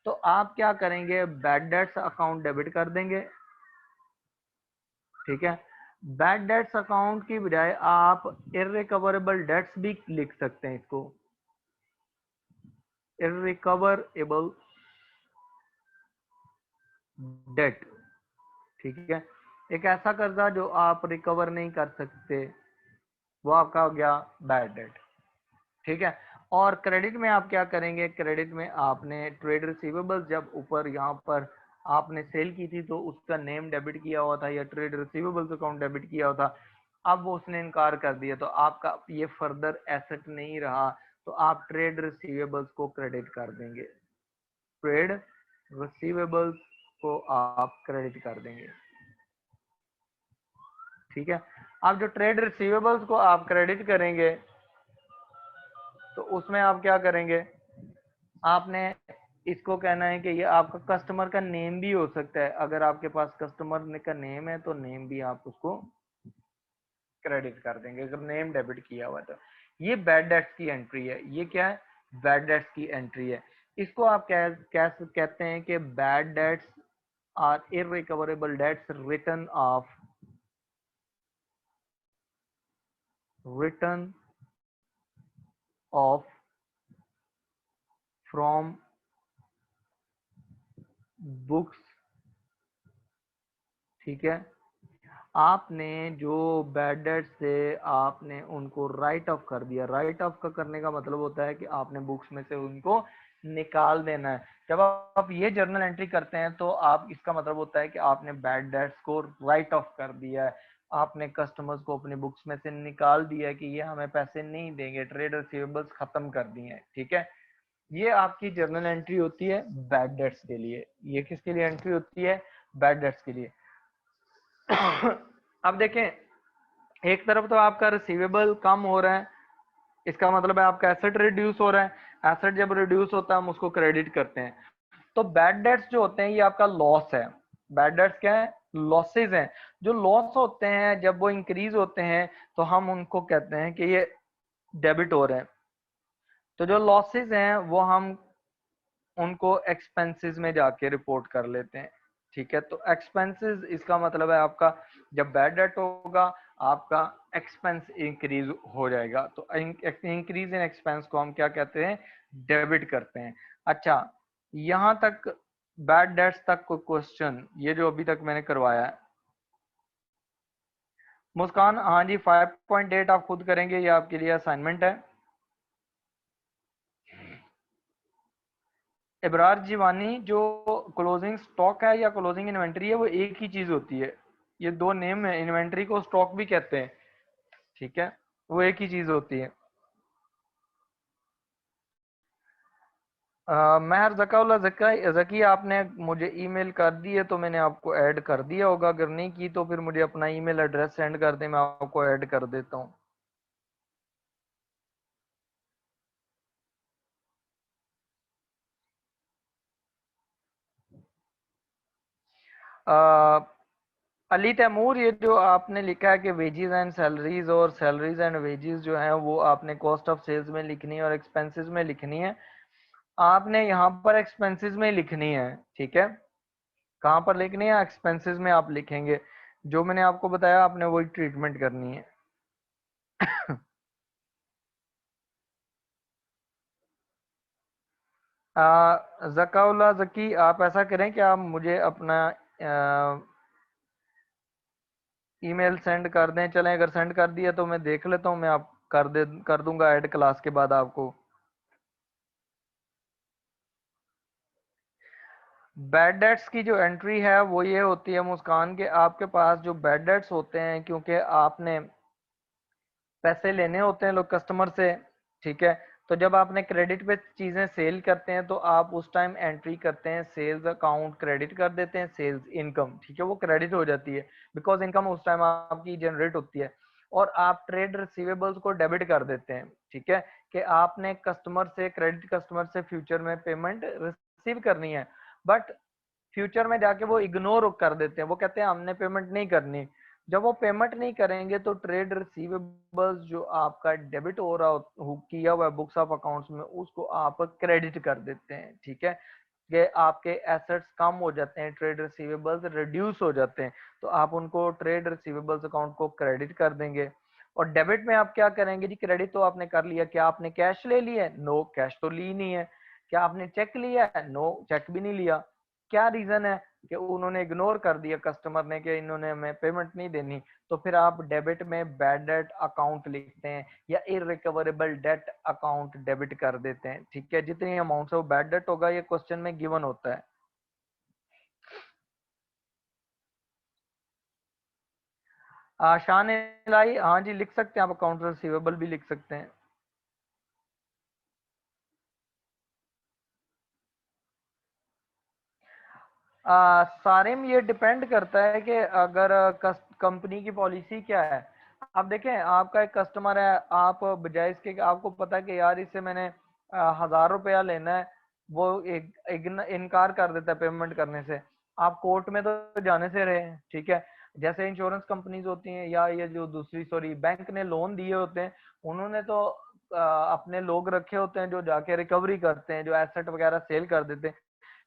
तो आप क्या करेंगे, बैड डेट्स अकाउंट डेबिट कर देंगे, ठीक है। बैड डेट्स अकाउंट की बजाय आप इररिकवरेबल डेट्स भी लिख सकते हैं, इसको इररिकवरेबल डेट, ठीक है। एक ऐसा कर्जा जो आप रिकवर नहीं कर सकते, वो आपका हो गया बैड डेट, ठीक है। और क्रेडिट में आप क्या करेंगे, क्रेडिट में आपने ट्रेड रिसीवेबल्स जब ऊपर यहाँ पर आपने सेल की थी तो उसका नेम डेबिट किया हुआ था या ट्रेड रिसीवेबल्स अकाउंट डेबिट किया हुआ था, अब वो उसने इनकार कर दिया तो आपका ये फर्दर एसेट नहीं रहा, तो आप ट्रेड रिसीवेबल्स को क्रेडिट कर देंगे, ट्रेड रिसीवेबल्स को आप क्रेडिट कर देंगे, ठीक है। अब जो ट्रेड रिसीवेबल्स को आप क्रेडिट करेंगे तो उसमें आप क्या करेंगे, आपने इसको कहना है कि ये आपका कस्टमर का नेम भी हो सकता है, अगर आपके पास कस्टमर का नेम है तो नेम भी आप उसको क्रेडिट कर देंगे, अगर नेम डेबिट किया हुआ तो। ये बैड डेट्स की एंट्री है, ये क्या है, बैड डेट्स की एंट्री है। इसको आप कैसे कहते हैं कि bad debts are irrecoverable debts written off from books, ठीक है। आपने जो बैड डेट्स थे आपने उनको राइट ऑफ कर दिया, राइट ऑफ का करने का मतलब होता है कि आपने बुक्स में से उनको निकाल देना है। जब आप ये जर्नल एंट्री करते हैं तो आप इसका मतलब होता है कि आपने बैड डेट्स को राइट ऑफ कर दिया है, आपने कस्टमर्स को अपने बुक्स में से निकाल दिया है कि ये हमें पैसे नहीं देंगे, ट्रेड रिसीवेबल्स खत्म कर दिए हैं, ठीक है। ये आपकी जर्नल एंट्री होती है बैड डेट्स के लिए। ये किसके लिए एंट्री होती है, बैड डेट्स के लिए। अब देखें, एक तरफ तो आपका रिसीवेबल कम हो रहा है, इसका मतलब है आपका एसेट रिड्यूस हो रहा है। एसेट जब रिड्यूस होता है हम उसको क्रेडिट करते हैं। तो बैड डेट्स जो होते हैं ये आपका लॉस है। बैड डेट्स क्या है? लॉसेज हैं। जो लॉस होते हैं जब वो इंक्रीज होते हैं तो हम उनको कहते हैं कि ये डेबिट हो रहे हैं। तो जो लॉसेज हैं वो हम उनको एक्सपेंसेस में जाके रिपोर्ट कर लेते हैं। ठीक है, तो एक्सपेंसेस इसका मतलब है आपका जब बैड डेट होगा आपका एक्सपेंस इंक्रीज हो जाएगा। तो इंक्रीज इन एक्सपेंस को हम क्या कहते हैं? डेबिट करते हैं। अच्छा, यहां तक बैड डेट्स तक कोई क्वेश्चन ये जो अभी तक मैंने करवाया है? मुस्कान, हाँ जी, 5.8 आप खुद करेंगे, ये आपके लिए असाइनमेंट है। इबरार जीवानी, जो क्लोजिंग स्टॉक है या क्लोजिंग इन्वेंट्री है वो एक ही चीज होती है। ये दो नेम है, इन्वेंट्री को स्टॉक भी कहते हैं। ठीक है, वो एक ही चीज होती है। महर जकाउल्ला जकी, आपने मुझे ईमेल कर दी है तो मैंने आपको ऐड कर दिया होगा। अगर नहीं की तो फिर मुझे अपना ईमेल एड्रेस सेंड कर दे, मैं आपको ऐड कर देता हूँ। अली तैमूर, ये जो आपने लिखा है कि वेजेस एंड सैलरीज, और सैलरीज एंड वेजेस जो है वो आपने कॉस्ट ऑफ सेल्स में लिखनी है और एक्सपेंसेस में लिखनी है। आपने यहाँ पर एक्सपेंसेस में लिखनी है। ठीक है, कहाँ पर लिखनी है? एक्सपेंसेस में आप लिखेंगे। जो मैंने आपको बताया आपने वही ट्रीटमेंट करनी है। जकाउल्ला जकी, आप ऐसा करें कि आप मुझे अपना ईमेल सेंड कर दें। चलें, अगर सेंड कर दिया तो मैं देख लेता हूँ, मैं आप कर दूंगा ऐड क्लास के बाद आपको। बैड डेट्स की जो एंट्री है वो ये होती है मुस्कान के, आपके पास जो बैड डेट्स होते हैं क्योंकि आपने पैसे लेने होते हैं लोग कस्टमर से। ठीक है, तो जब आपने क्रेडिट पे चीजें सेल करते हैं तो आप उस टाइम एंट्री करते हैं, सेल्स अकाउंट क्रेडिट कर देते हैं, सेल्स इनकम। ठीक है, वो क्रेडिट हो जाती है बिकॉज इनकम उस टाइम आपकी जनरेट होती है। और आप ट्रेड रिसीवेबल्स को डेबिट कर देते हैं। ठीक है, कि आपने कस्टमर से, क्रेडिट कस्टमर से फ्यूचर में पेमेंट रिसीव करनी है, बट फ्यूचर में जाके वो इग्नोर कर देते हैं, वो कहते हैं हमने पेमेंट नहीं करनी। जब वो पेमेंट नहीं करेंगे तो ट्रेड रिसीवेबल्स जो आपका डेबिट हो रहा किया हुआ है बुक्स ऑफ अकाउंट्स में, उसको आप क्रेडिट कर देते हैं। ठीक है, कि आपके एसेट्स कम हो जाते हैं, ट्रेड रिसीवेबल्स रिड्यूस हो जाते हैं, तो आप उनको ट्रेड रिसीवेबल्स अकाउंट को क्रेडिट कर देंगे। और डेबिट में आप क्या करेंगे जी? क्रेडिट तो आपने कर लिया, क्या आपने कैश ले लिया है? नो, कैश तो ली नहीं है। क्या आपने चेक लिया है? नो, चेक भी नहीं लिया। क्या रीजन है? कि उन्होंने इग्नोर कर दिया कस्टमर ने कि इन्होंने हमें पेमेंट नहीं देनी। तो फिर आप डेबिट में बैड डेट अकाउंट लिखते हैं या इरिकवरेबल डेट अकाउंट डेबिट कर देते हैं। ठीक है, जितनी अमाउंट से वो बैड डेट होगा ये क्वेश्चन में गिवन होता है। आशान इलाई, हाँ जी लिख सकते हैं आप, अकाउंट रिसीवेबल भी लिख सकते हैं। सारे में ये डिपेंड करता है कि अगर कंपनी की पॉलिसी क्या है। अब देखें, आपका एक कस्टमर है, आप बजाय इसके कि आपको पता है कि यार इससे मैंने 1000 रुपया लेना है, वो इनकार कर देता है पेमेंट करने से। आप कोर्ट में तो जाने से रहे हैं। ठीक है, जैसे इंश्योरेंस कंपनीज होती हैं या ये जो दूसरी, सॉरी, बैंक ने लोन दिए होते हैं, उन्होंने तो अपने लोग रखे होते हैं जो जाके रिकवरी करते हैं, जो एसेट वगैरह सेल कर देते हैं।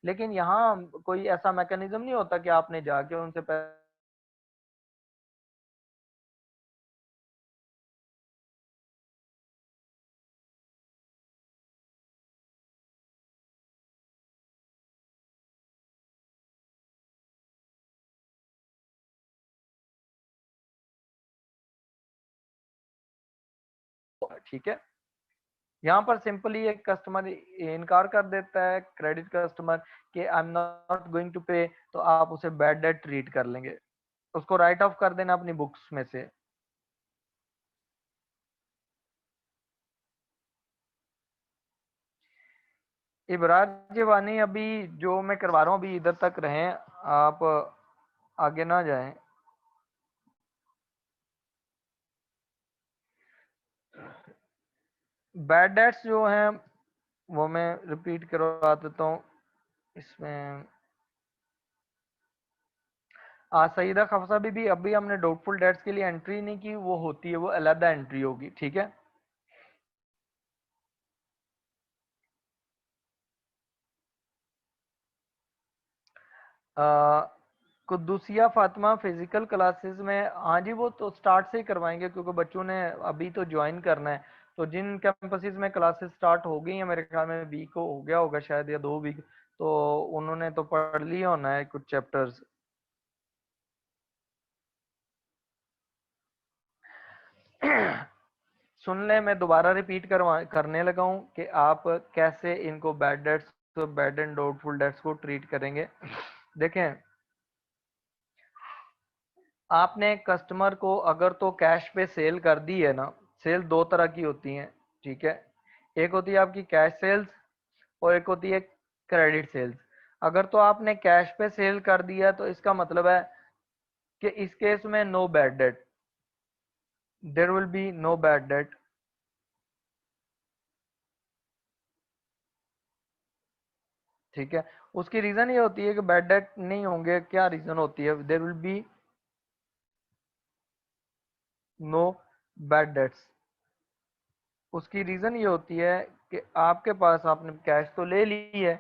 लेकिन यहाँ कोई ऐसा मैकेनिज्म नहीं होता कि आपने जाके उनसे ठीक है, यहाँ पर सिंपली एक कस्टमर इनकार कर देता है, क्रेडिट कस्टमर, कि I am not going to pay, तो आप उसे बैड डेट ट्रीट कर लेंगे, उसको राइट ऑफ कर देना अपनी बुक्स में से। इबरार जीवानी, अभी जो मैं करवा रहा हूँ अभी इधर तक रहें, आप आगे ना जाएं। बैड डेट्स जो हैं वो मैं रिपीट करवा देता हूँ इसमें। सईदा खफसा भी अभी हमने डाउटफुल डेट्स के लिए एंट्री नहीं की, वो होती है, वो अलग एंट्री होगी, ठीक है। कुद्दूसिया फातिमा फिजिकल क्लासेस में, हाँ जी वो तो स्टार्ट से ही करवाएंगे क्योंकि बच्चों ने अभी तो ज्वाइन करना है। तो जिन कैंपसेस में क्लासेस स्टार्ट हो गई हैं, मेरे ख्याल में वीक हो गया होगा शायद या 2 वीक, तो उन्होंने तो पढ़ लिया होना है कुछ चैप्टर्स। सुन ले, मैं दोबारा रिपीट करने लगा हूँ कि आप कैसे इनको बैड डेट्स, तो बैड एंड डाउटफुल डेट्स को ट्रीट करेंगे। देखें, आपने कस्टमर को अगर तो कैश पे सेल कर दी है ना, सेल दो तरह की होती हैं, ठीक है। एक होती है आपकी कैश सेल्स और एक होती है क्रेडिट सेल्स। अगर तो आपने कैश पे सेल कर दिया तो इसका मतलब है कि इस केस में no bad debt, there will be no bad debt, ठीक है। उसकी रीजन ये होती है कि बैड डेट नहीं होंगे, क्या रीजन होती है, there will be no bad debts. उसकी रीजन ये होती है कि आपके पास आपने कैश तो ले ली है,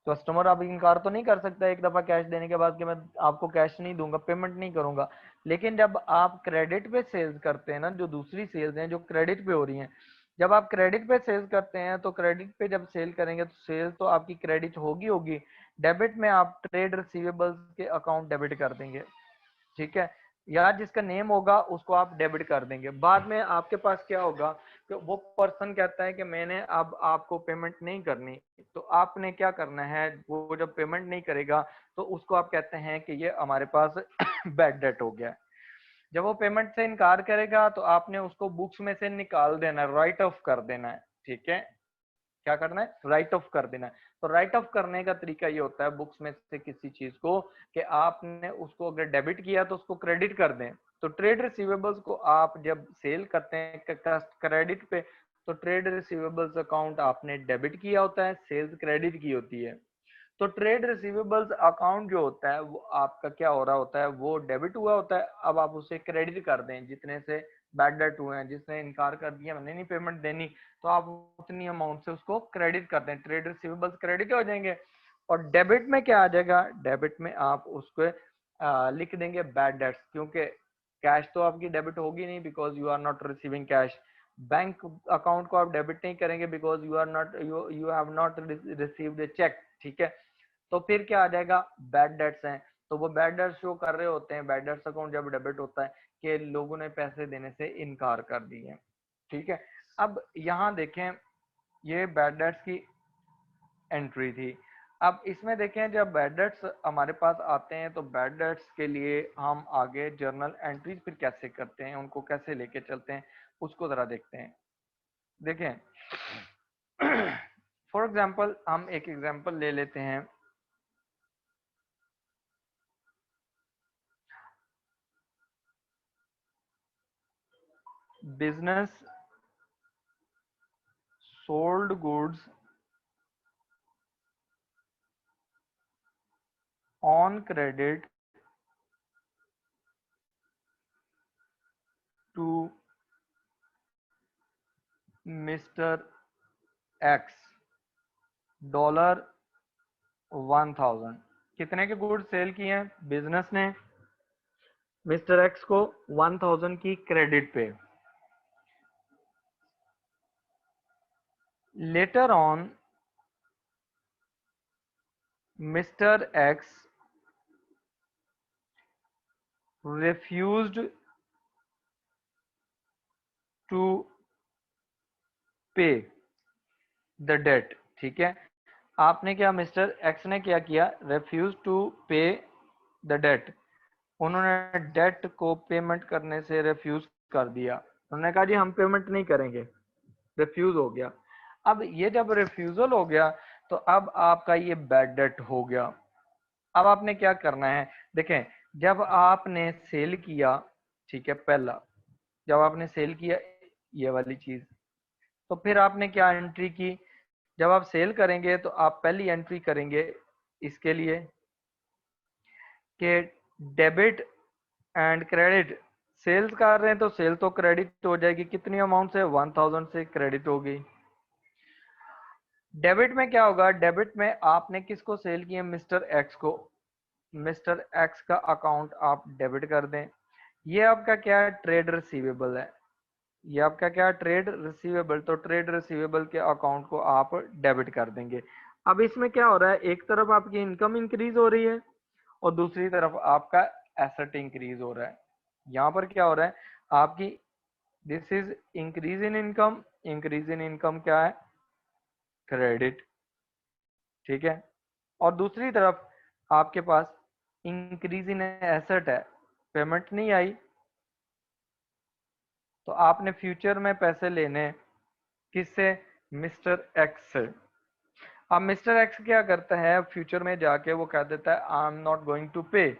कस्टमर अब इनकार तो नहीं कर सकता एक दफा कैश देने के बाद कि मैं आपको कैश नहीं दूंगा, पेमेंट नहीं करूंगा। लेकिन जब आप क्रेडिट पे सेल्स करते हैं ना, जो दूसरी सेल्स हैं जो क्रेडिट पे हो रही हैं, जब आप क्रेडिट पे सेल्स करते हैं तो क्रेडिट पे जब सेल करेंगे तो सेल तो आपकी क्रेडिट होगी। डेबिट में आप ट्रेड रिसीवेबल्स के अकाउंट डेबिट कर देंगे, ठीक है। या जिसका नेम होगा उसको आप डेबिट कर देंगे। बाद में आपके पास क्या होगा कि वो पर्सन कहता है कि मैंने अब आपको पेमेंट नहीं करनी, तो आपने क्या करना है, वो जब पेमेंट नहीं करेगा तो उसको आप कहते हैं कि ये हमारे पास बैड डेट हो गया है। जब वो पेमेंट से इनकार करेगा तो आपने उसको बुक्स में से निकाल देना है, राइट ऑफ कर देना है, ठीक है। क्या करना है, राइट ऑफ कर देना है। तो राइट ऑफ करने का तरीका ये होता है बुक्स में से किसी चीज को, कि आपने उसको अगर डेबिट किया तो उसको क्रेडिट कर दें। तो ट्रेड रिसीवेबल्स को आप जब सेल करते हैं क्रेडिट पे, तो ट्रेड रिसीवेबल्स अकाउंट आपने डेबिट किया होता है, सेल्स क्रेडिट की होती है। तो ट्रेड रिसीवेबल्स अकाउंट जो होता है वो आपका क्या हो रहा होता है, वो डेबिट हुआ होता है। अब आप उसे क्रेडिट कर दें, जितने से बैड डेट हुए हैं, जिसने इनकार कर दिया मैंने नहीं पेमेंट देनी, तो आप उतनी अमाउंट से उसको क्रेडिट कर दें, ट्रेड रिसीवेबल्स क्रेडिट हो जाएंगे। और डेबिट में क्या आ जाएगा, डेबिट में आप उसको लिख देंगे बैड डेट्स, क्योंकि कैश तो आपकी डेबिट होगी नहीं, because you are not receiving cash. Bank account को आप डेबिट नहीं करेंगे because you are not you have not received a cheque, ठीक है। तो फिर क्या आ जाएगा, बैड डेट्स हैं। तो वो बैड डेट्स शो कर रहे होते हैं, बैड डेट्स अकाउंट जब डेबिट होता है कि लोगों ने पैसे देने से इनकार कर दिए, ठीक है। अब यहाँ देखें, ये बैड डेट्स की एंट्री थी। अब इसमें देखें, जब बैड डेट्स हमारे पास आते हैं तो बैड डेट्स के लिए हम आगे जर्नल एंट्रीज फिर कैसे करते हैं, उनको कैसे लेके चलते हैं, उसको जरा देखते हैं। देखें, फॉर एग्जाम्पल हम एक एग्जाम्पल ले लेते हैं। Business sold goods on credit to Mr. X $1000। कितने के गुड्स सेल किए हैं बिजनेस ने मिस्टर एक्स को, 1000 की क्रेडिट पे। Letter on mister x refused to पे द डेट, ठीक है। आपने क्या, मिस्टर एक्स ने क्या किया, रेफ्यूज टू पे द डेट। उन्होंने डेट को पेमेंट करने से रेफ्यूज कर दिया, उन्होंने कहा जी हम पेमेंट नहीं करेंगे, रिफ्यूज हो गया। अब ये जब रिफ्यूजल हो गया तो अब आपका ये बैड डेट हो गया। अब आपने क्या करना है, देखें, जब आपने सेल किया, ठीक है, पहला जब आपने सेल किया ये वाली चीज, तो फिर आपने क्या एंट्री की, जब आप सेल करेंगे तो आप पहली एंट्री करेंगे इसके लिए कि डेबिट एंड क्रेडिट। सेल्स कर रहे हैं तो सेल तो क्रेडिट हो जाएगी, कितनी अमाउंट से, 1000 से क्रेडिट हो गई। डेबिट में क्या होगा, डेबिट में आपने किसको सेल किया, मिस्टर एक्स को, मिस्टर एक्स का अकाउंट आप डेबिट कर दें। ये आपका क्या है, ट्रेड रिसीवेबल है। ये आपका क्या, ट्रेड रिसीवेबल, तो ट्रेड रिसीवेबल के अकाउंट को आप डेबिट कर देंगे। अब इसमें क्या हो रहा है, एक तरफ आपकी इनकम इंक्रीज हो रही है और दूसरी तरफ आपका एसेट इंक्रीज हो रहा है। यहाँ पर क्या हो रहा है आपकी, this is increase in income, increase in income क्या है, क्रेडिट, ठीक है। और दूसरी तरफ आपके पास इंक्रीज इन एसेट है, पेमेंट नहीं आई तो आपने फ्यूचर में पैसे लेने हैं, किससे, मिस्टर एक्स से। अब मिस्टर एक्स क्या करता है, फ्यूचर में जाके वो कह देता है I am not going to pay,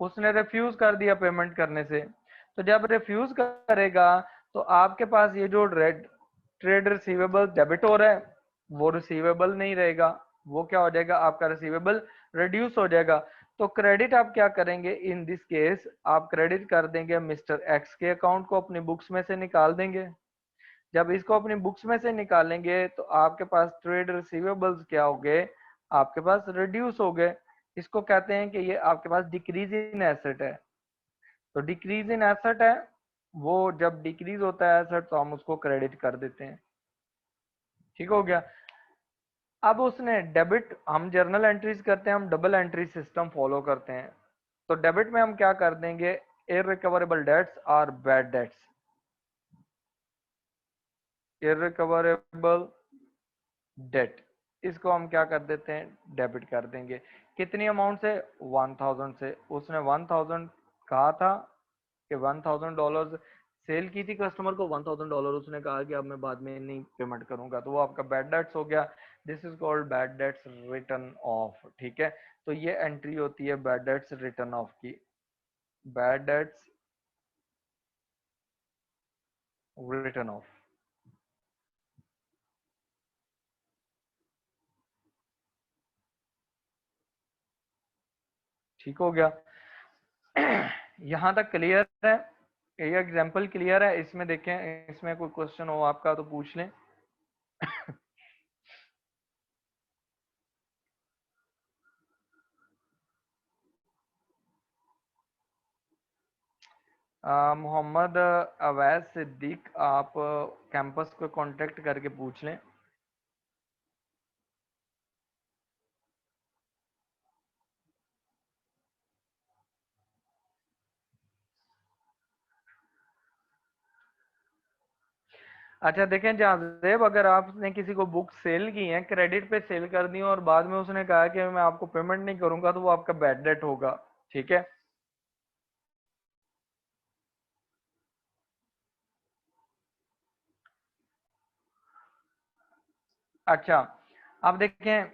उसने रिफ्यूज कर दिया पेमेंट करने से। तो जब रिफ्यूज करेगा तो आपके पास ये जो ट्रेड रिसीवेबल डेबिट हो रहा है वो रिसीवेबल नहीं रहेगा, वो क्या हो जाएगा, आपका रिसीवेबल रिड्यूस हो जाएगा। तो क्रेडिट आप क्या करेंगे, इन दिस केस आप क्रेडिट कर देंगे मिस्टर एक्स के अकाउंट को, अपनी बुक्स में से निकाल देंगे। जब इसको अपनी बुक्स में से निकालेंगे तो आपके पास ट्रेड रिसीवेबल्स क्या हो गए, आपके पास रिड्यूस हो गए। इसको कहते हैं कि ये आपके पास डिक्रीज इन एसेट है। तो डिक्रीज इन एसेट है, वो जब डिक्रीज होता है एसेट तो हम उसको क्रेडिट कर देते हैं, ठीक हो गया। अब उसने डेबिट, हम जर्नल एंट्रीज करते हैं, हम डबल एंट्री सिस्टम फॉलो करते हैं। तो डेबिट में हम क्या कर देंगे, इररिकवरेबल डेट्स और बैड डेट्स, इररिकवरेबल डेट, इसको हम क्या कर देते हैं, डेबिट कर देंगे। कितनी अमाउंट से, 1000 से। उसने 1000 कहा था कि $1000 सेल की थी कस्टमर को, $1000 उसने कहा कि अब मैं बाद में नहीं पेमेंट करूंगा, तो वो आपका बैड डेट्स हो गया। This is called bad debts written of, ठीक है। तो ये एंट्री होती है बैड डेट्स रिटर्न ऑफ की, बैड डेट्स रिटर्न ऑफ, ठीक हो गया। यहाँ तक क्लियर है, ये एग्जांपल क्लियर है, इसमें देखें, इसमें कोई क्वेश्चन हो आपका तो पूछ लें। मोहम्मद अवैस सिद्दीक, आप कैंपस को कांटेक्ट करके पूछ लें। अच्छा देखें जहाजेब, अगर आपने किसी को बुक सेल की है, क्रेडिट पे सेल कर दी और बाद में उसने कहा कि मैं आपको पेमेंट नहीं करूंगा, तो वो आपका बैड डेट होगा, ठीक है। अच्छा अब देखें,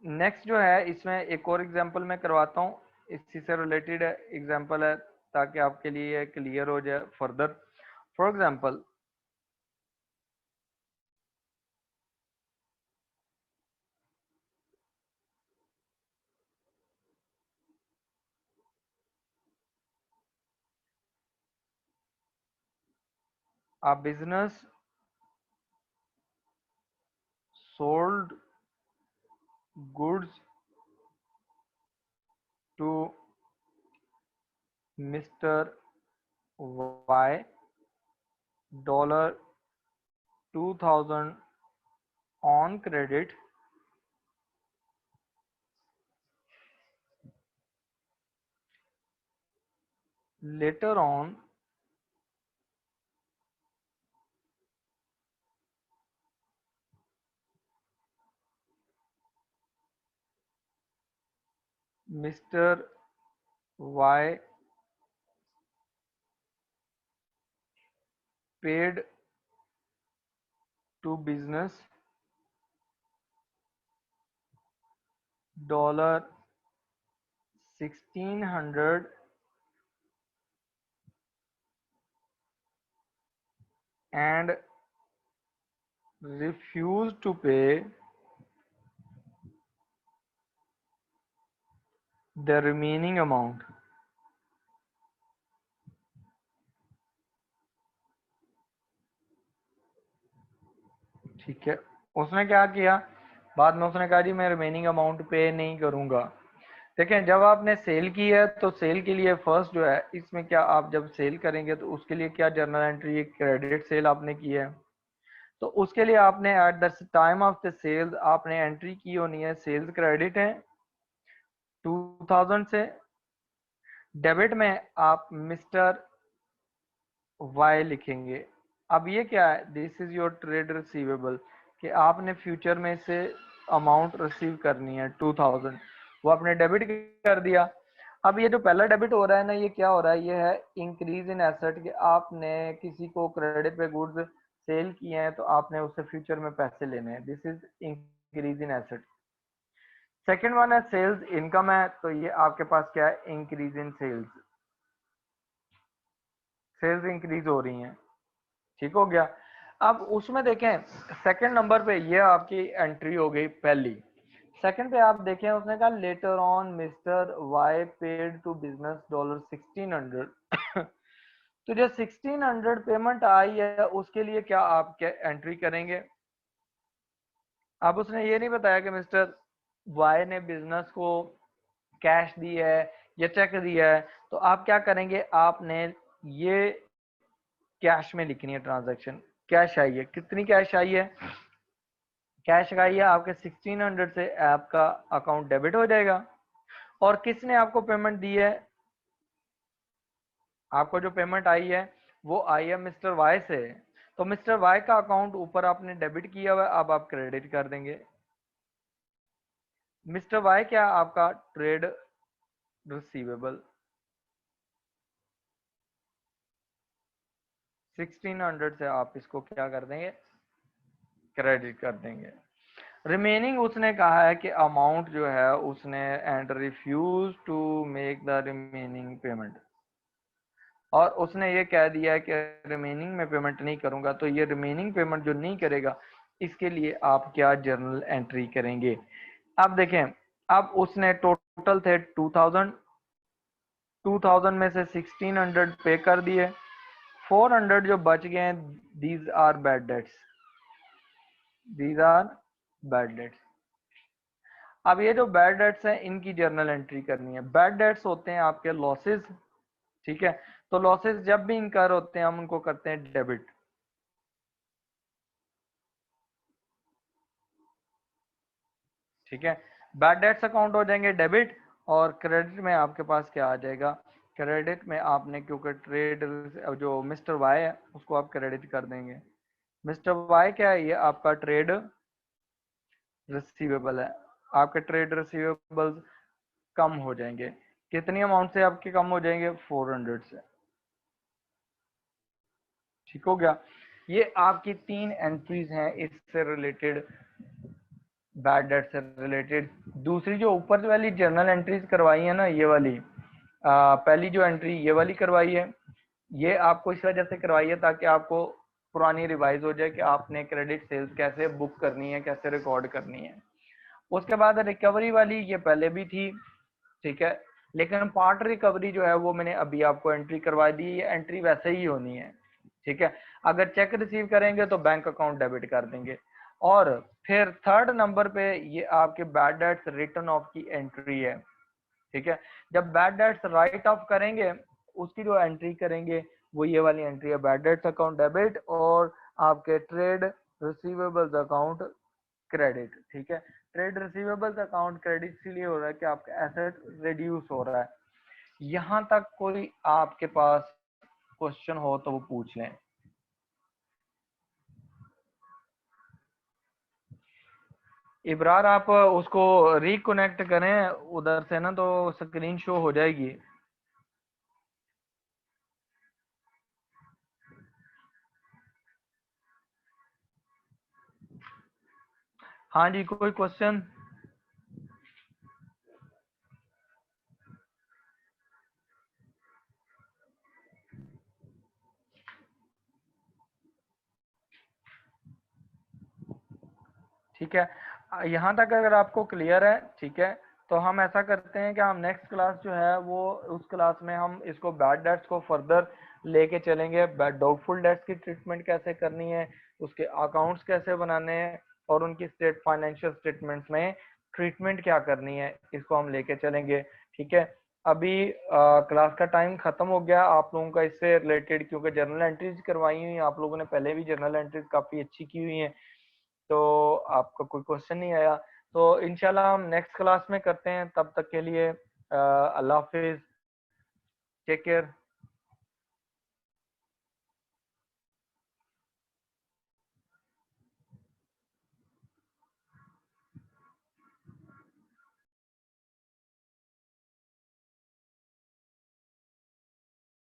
नेक्स्ट जो है इसमें एक और एग्जांपल मैं करवाता हूँ, इसी से रिलेटेड एग्जांपल है ताकि आपके लिए क्लियर हो जाए further. For example, a business sold goods to Mr. Y, $2000 on credit. Later on, Mr. Y paid to business dollar 1600 and refuse to pay the remaining amount, ठीक है। उसने क्या किया, बाद में उसने कहा जी मैं रिमेनिंग अमाउंट पे नहीं करूंगा। देखें, जब आपने सेल की है तो सेल के लिए फर्स्ट जो है इसमें क्या, आप जब सेल करेंगे तो उसके लिए क्या जर्नल एंट्री, क्रेडिट सेल आपने की है, तो उसके लिए आपने at the time of the sales आपने एंट्री की होनी है, सेल्स क्रेडिट है 2000 से, डेबिट में आप मिस्टर वाई लिखेंगे। अब ये क्या है, this is your trade receivable, कि आपने फ्यूचर में से अमाउंट रिसीव करनी है 2000, वो आपने डेबिट कर दिया। अब ये जो पहला डेबिट हो रहा है ना, ये क्या हो रहा है, ये है इंक्रीज इन एसेट, कि आपने किसी को क्रेडिट पे गुड्स सेल किए हैं तो आपने उससे फ्यूचर में पैसे लेने हैं, this is increase in asset. Second one है सेल्स इनकम है, तो ये आपके पास क्या है, increase in sales, sales increase हो रही हैं, ठीक हो गया। अब उसमें देखें सेकंड नंबर पे ये आपकी एंट्री हो गई पहली। सेकंड पे आप देखें, उसने कहा later on Mr Y paid to business $1600 तो जो 1600 पेमेंट आई है उसके लिए क्या आप क्या एंट्री करेंगे। अब उसने ये नहीं बताया कि मिस्टर वाई ने बिजनेस को कैश दी है या चेक दिया है, तो आप क्या करेंगे, आपने ये कैश में लिखनी है ट्रांजैक्शन, कैश आई है, कितनी कैश आई है, कैश आई है आपके 1600 से आपका अकाउंट डेबिट हो जाएगा। और किसने आपको पेमेंट दी है, आपको जो पेमेंट आई है वो आई है मिस्टर वाई से, तो मिस्टर वाई का अकाउंट ऊपर आपने डेबिट किया हुआ है, अब आप क्रेडिट कर देंगे। मिस्टर वाई क्या, आपका ट्रेड रिसीवेबल 1600 से आप इसको क्या कर देंगे, क्रेडिट कर देंगे। रिमेनिंग उसने कहा है कि अमाउंट जो है उसने and refuse to make the remaining payment, और उसने ये कह दिया है कि रिमेनिंग में पेमेंट नहीं करूंगा, तो ये रिमेनिंग पेमेंट जो नहीं करेगा इसके लिए आप क्या जर्नल एंट्री करेंगे। अब देखें, अब उसने टोटल थे 2000, 2000 में से 1600 पे कर दिए, 400 जो बच गए हैं, these are bad debts, these are bad debts. अब ये जो बैड डेट्स हैं इनकी जर्नल एंट्री करनी है। बैड डेट्स होते हैं आपके लॉसेस, ठीक है, तो लॉसेस जब भी इनकर होते हैं हम उनको करते हैं डेबिट, ठीक है। बैड डेट्स अकाउंट हो जाएंगे डेबिट, और क्रेडिट में आपके पास क्या आ जाएगा, क्रेडिट में आपने क्योंकि ट्रेड जो मिस्टर वाई है उसको आप क्रेडिट कर देंगे। मिस्टर वाई क्या है, ये आपका ट्रेड रिसीवेबल है, आपके ट्रेड रिसीवेबल्स कम हो जाएंगे, कितनी अमाउंट से आपके कम हो जाएंगे, 400 से, ठीक हो गया। ये आपकी तीन एंट्रीज हैं इससे रिलेटेड, बैड डेट से रिलेटेड। दूसरी जो ऊपर वाली जर्नल एंट्रीज करवाई है ना, ये वाली पहली जो एंट्री ये वाली करवाई है, ये आपको इस वजह से करवाई है ताकि आपको पुरानी रिवाइज हो जाए कि आपने क्रेडिट सेल्स कैसे बुक करनी है, कैसे रिकॉर्ड करनी है। उसके बाद रिकवरी वाली ये पहले भी थी, ठीक है, लेकिन पार्ट रिकवरी जो है वो मैंने अभी आपको एंट्री करवा दी, ये एंट्री वैसे ही होनी है, ठीक है। अगर चेक रिसीव करेंगे तो बैंक अकाउंट डेबिट कर देंगे। और फिर थर्ड नंबर पे ये आपके बैड डेट्स रिटर्न ऑफ की एंट्री है, ठीक है। जब बैड डेट्स राइट ऑफ करेंगे उसकी जो एंट्री करेंगे वो ये वाली एंट्री है, बैड डेट्स अकाउंट डेबिट और आपके ट्रेड रिसीवेबल्स अकाउंट क्रेडिट, ठीक है। ट्रेड रिसीवेबल्स अकाउंट क्रेडिट इसलिए हो रहा है कि आपका एसेट रिड्यूस हो रहा है। यहां तक कोई आपके पास क्वेश्चन हो तो वो पूछ लें। इब्रार आप उसको रिकनेक्ट करें उधर से ना, तो स्क्रीन शो हो जाएगी। हाँ जी, कोई क्वेश्चन। ठीक है, यहाँ तक अगर आपको क्लियर है, ठीक है, तो हम ऐसा करते हैं कि हम नेक्स्ट क्लास जो है वो उस क्लास में हम इसको बैड डेट्स को फर्दर लेके चलेंगे, डाउटफुल डेट्स की ट्रीटमेंट कैसे करनी है, उसके अकाउंट्स कैसे बनाने हैं और उनकी फाइनेंशियल स्टेटमेंट्स में ट्रीटमेंट क्या करनी है, इसको हम लेके चलेंगे। ठीक है, अभी क्लास का टाइम खत्म हो गया आप लोगों का इससे रिलेटेड, क्योंकि जर्नल एंट्रीज करवाई हुई आप लोगों ने, पहले भी जर्नल एंट्रीज काफी अच्छी की हुई हैं, तो आपका कोई क्वेश्चन नहीं आया। तो इंशाल्लाह हम नेक्स्ट क्लास में करते हैं, तब तक के लिए अल्लाह हाफिज, टेक केयर।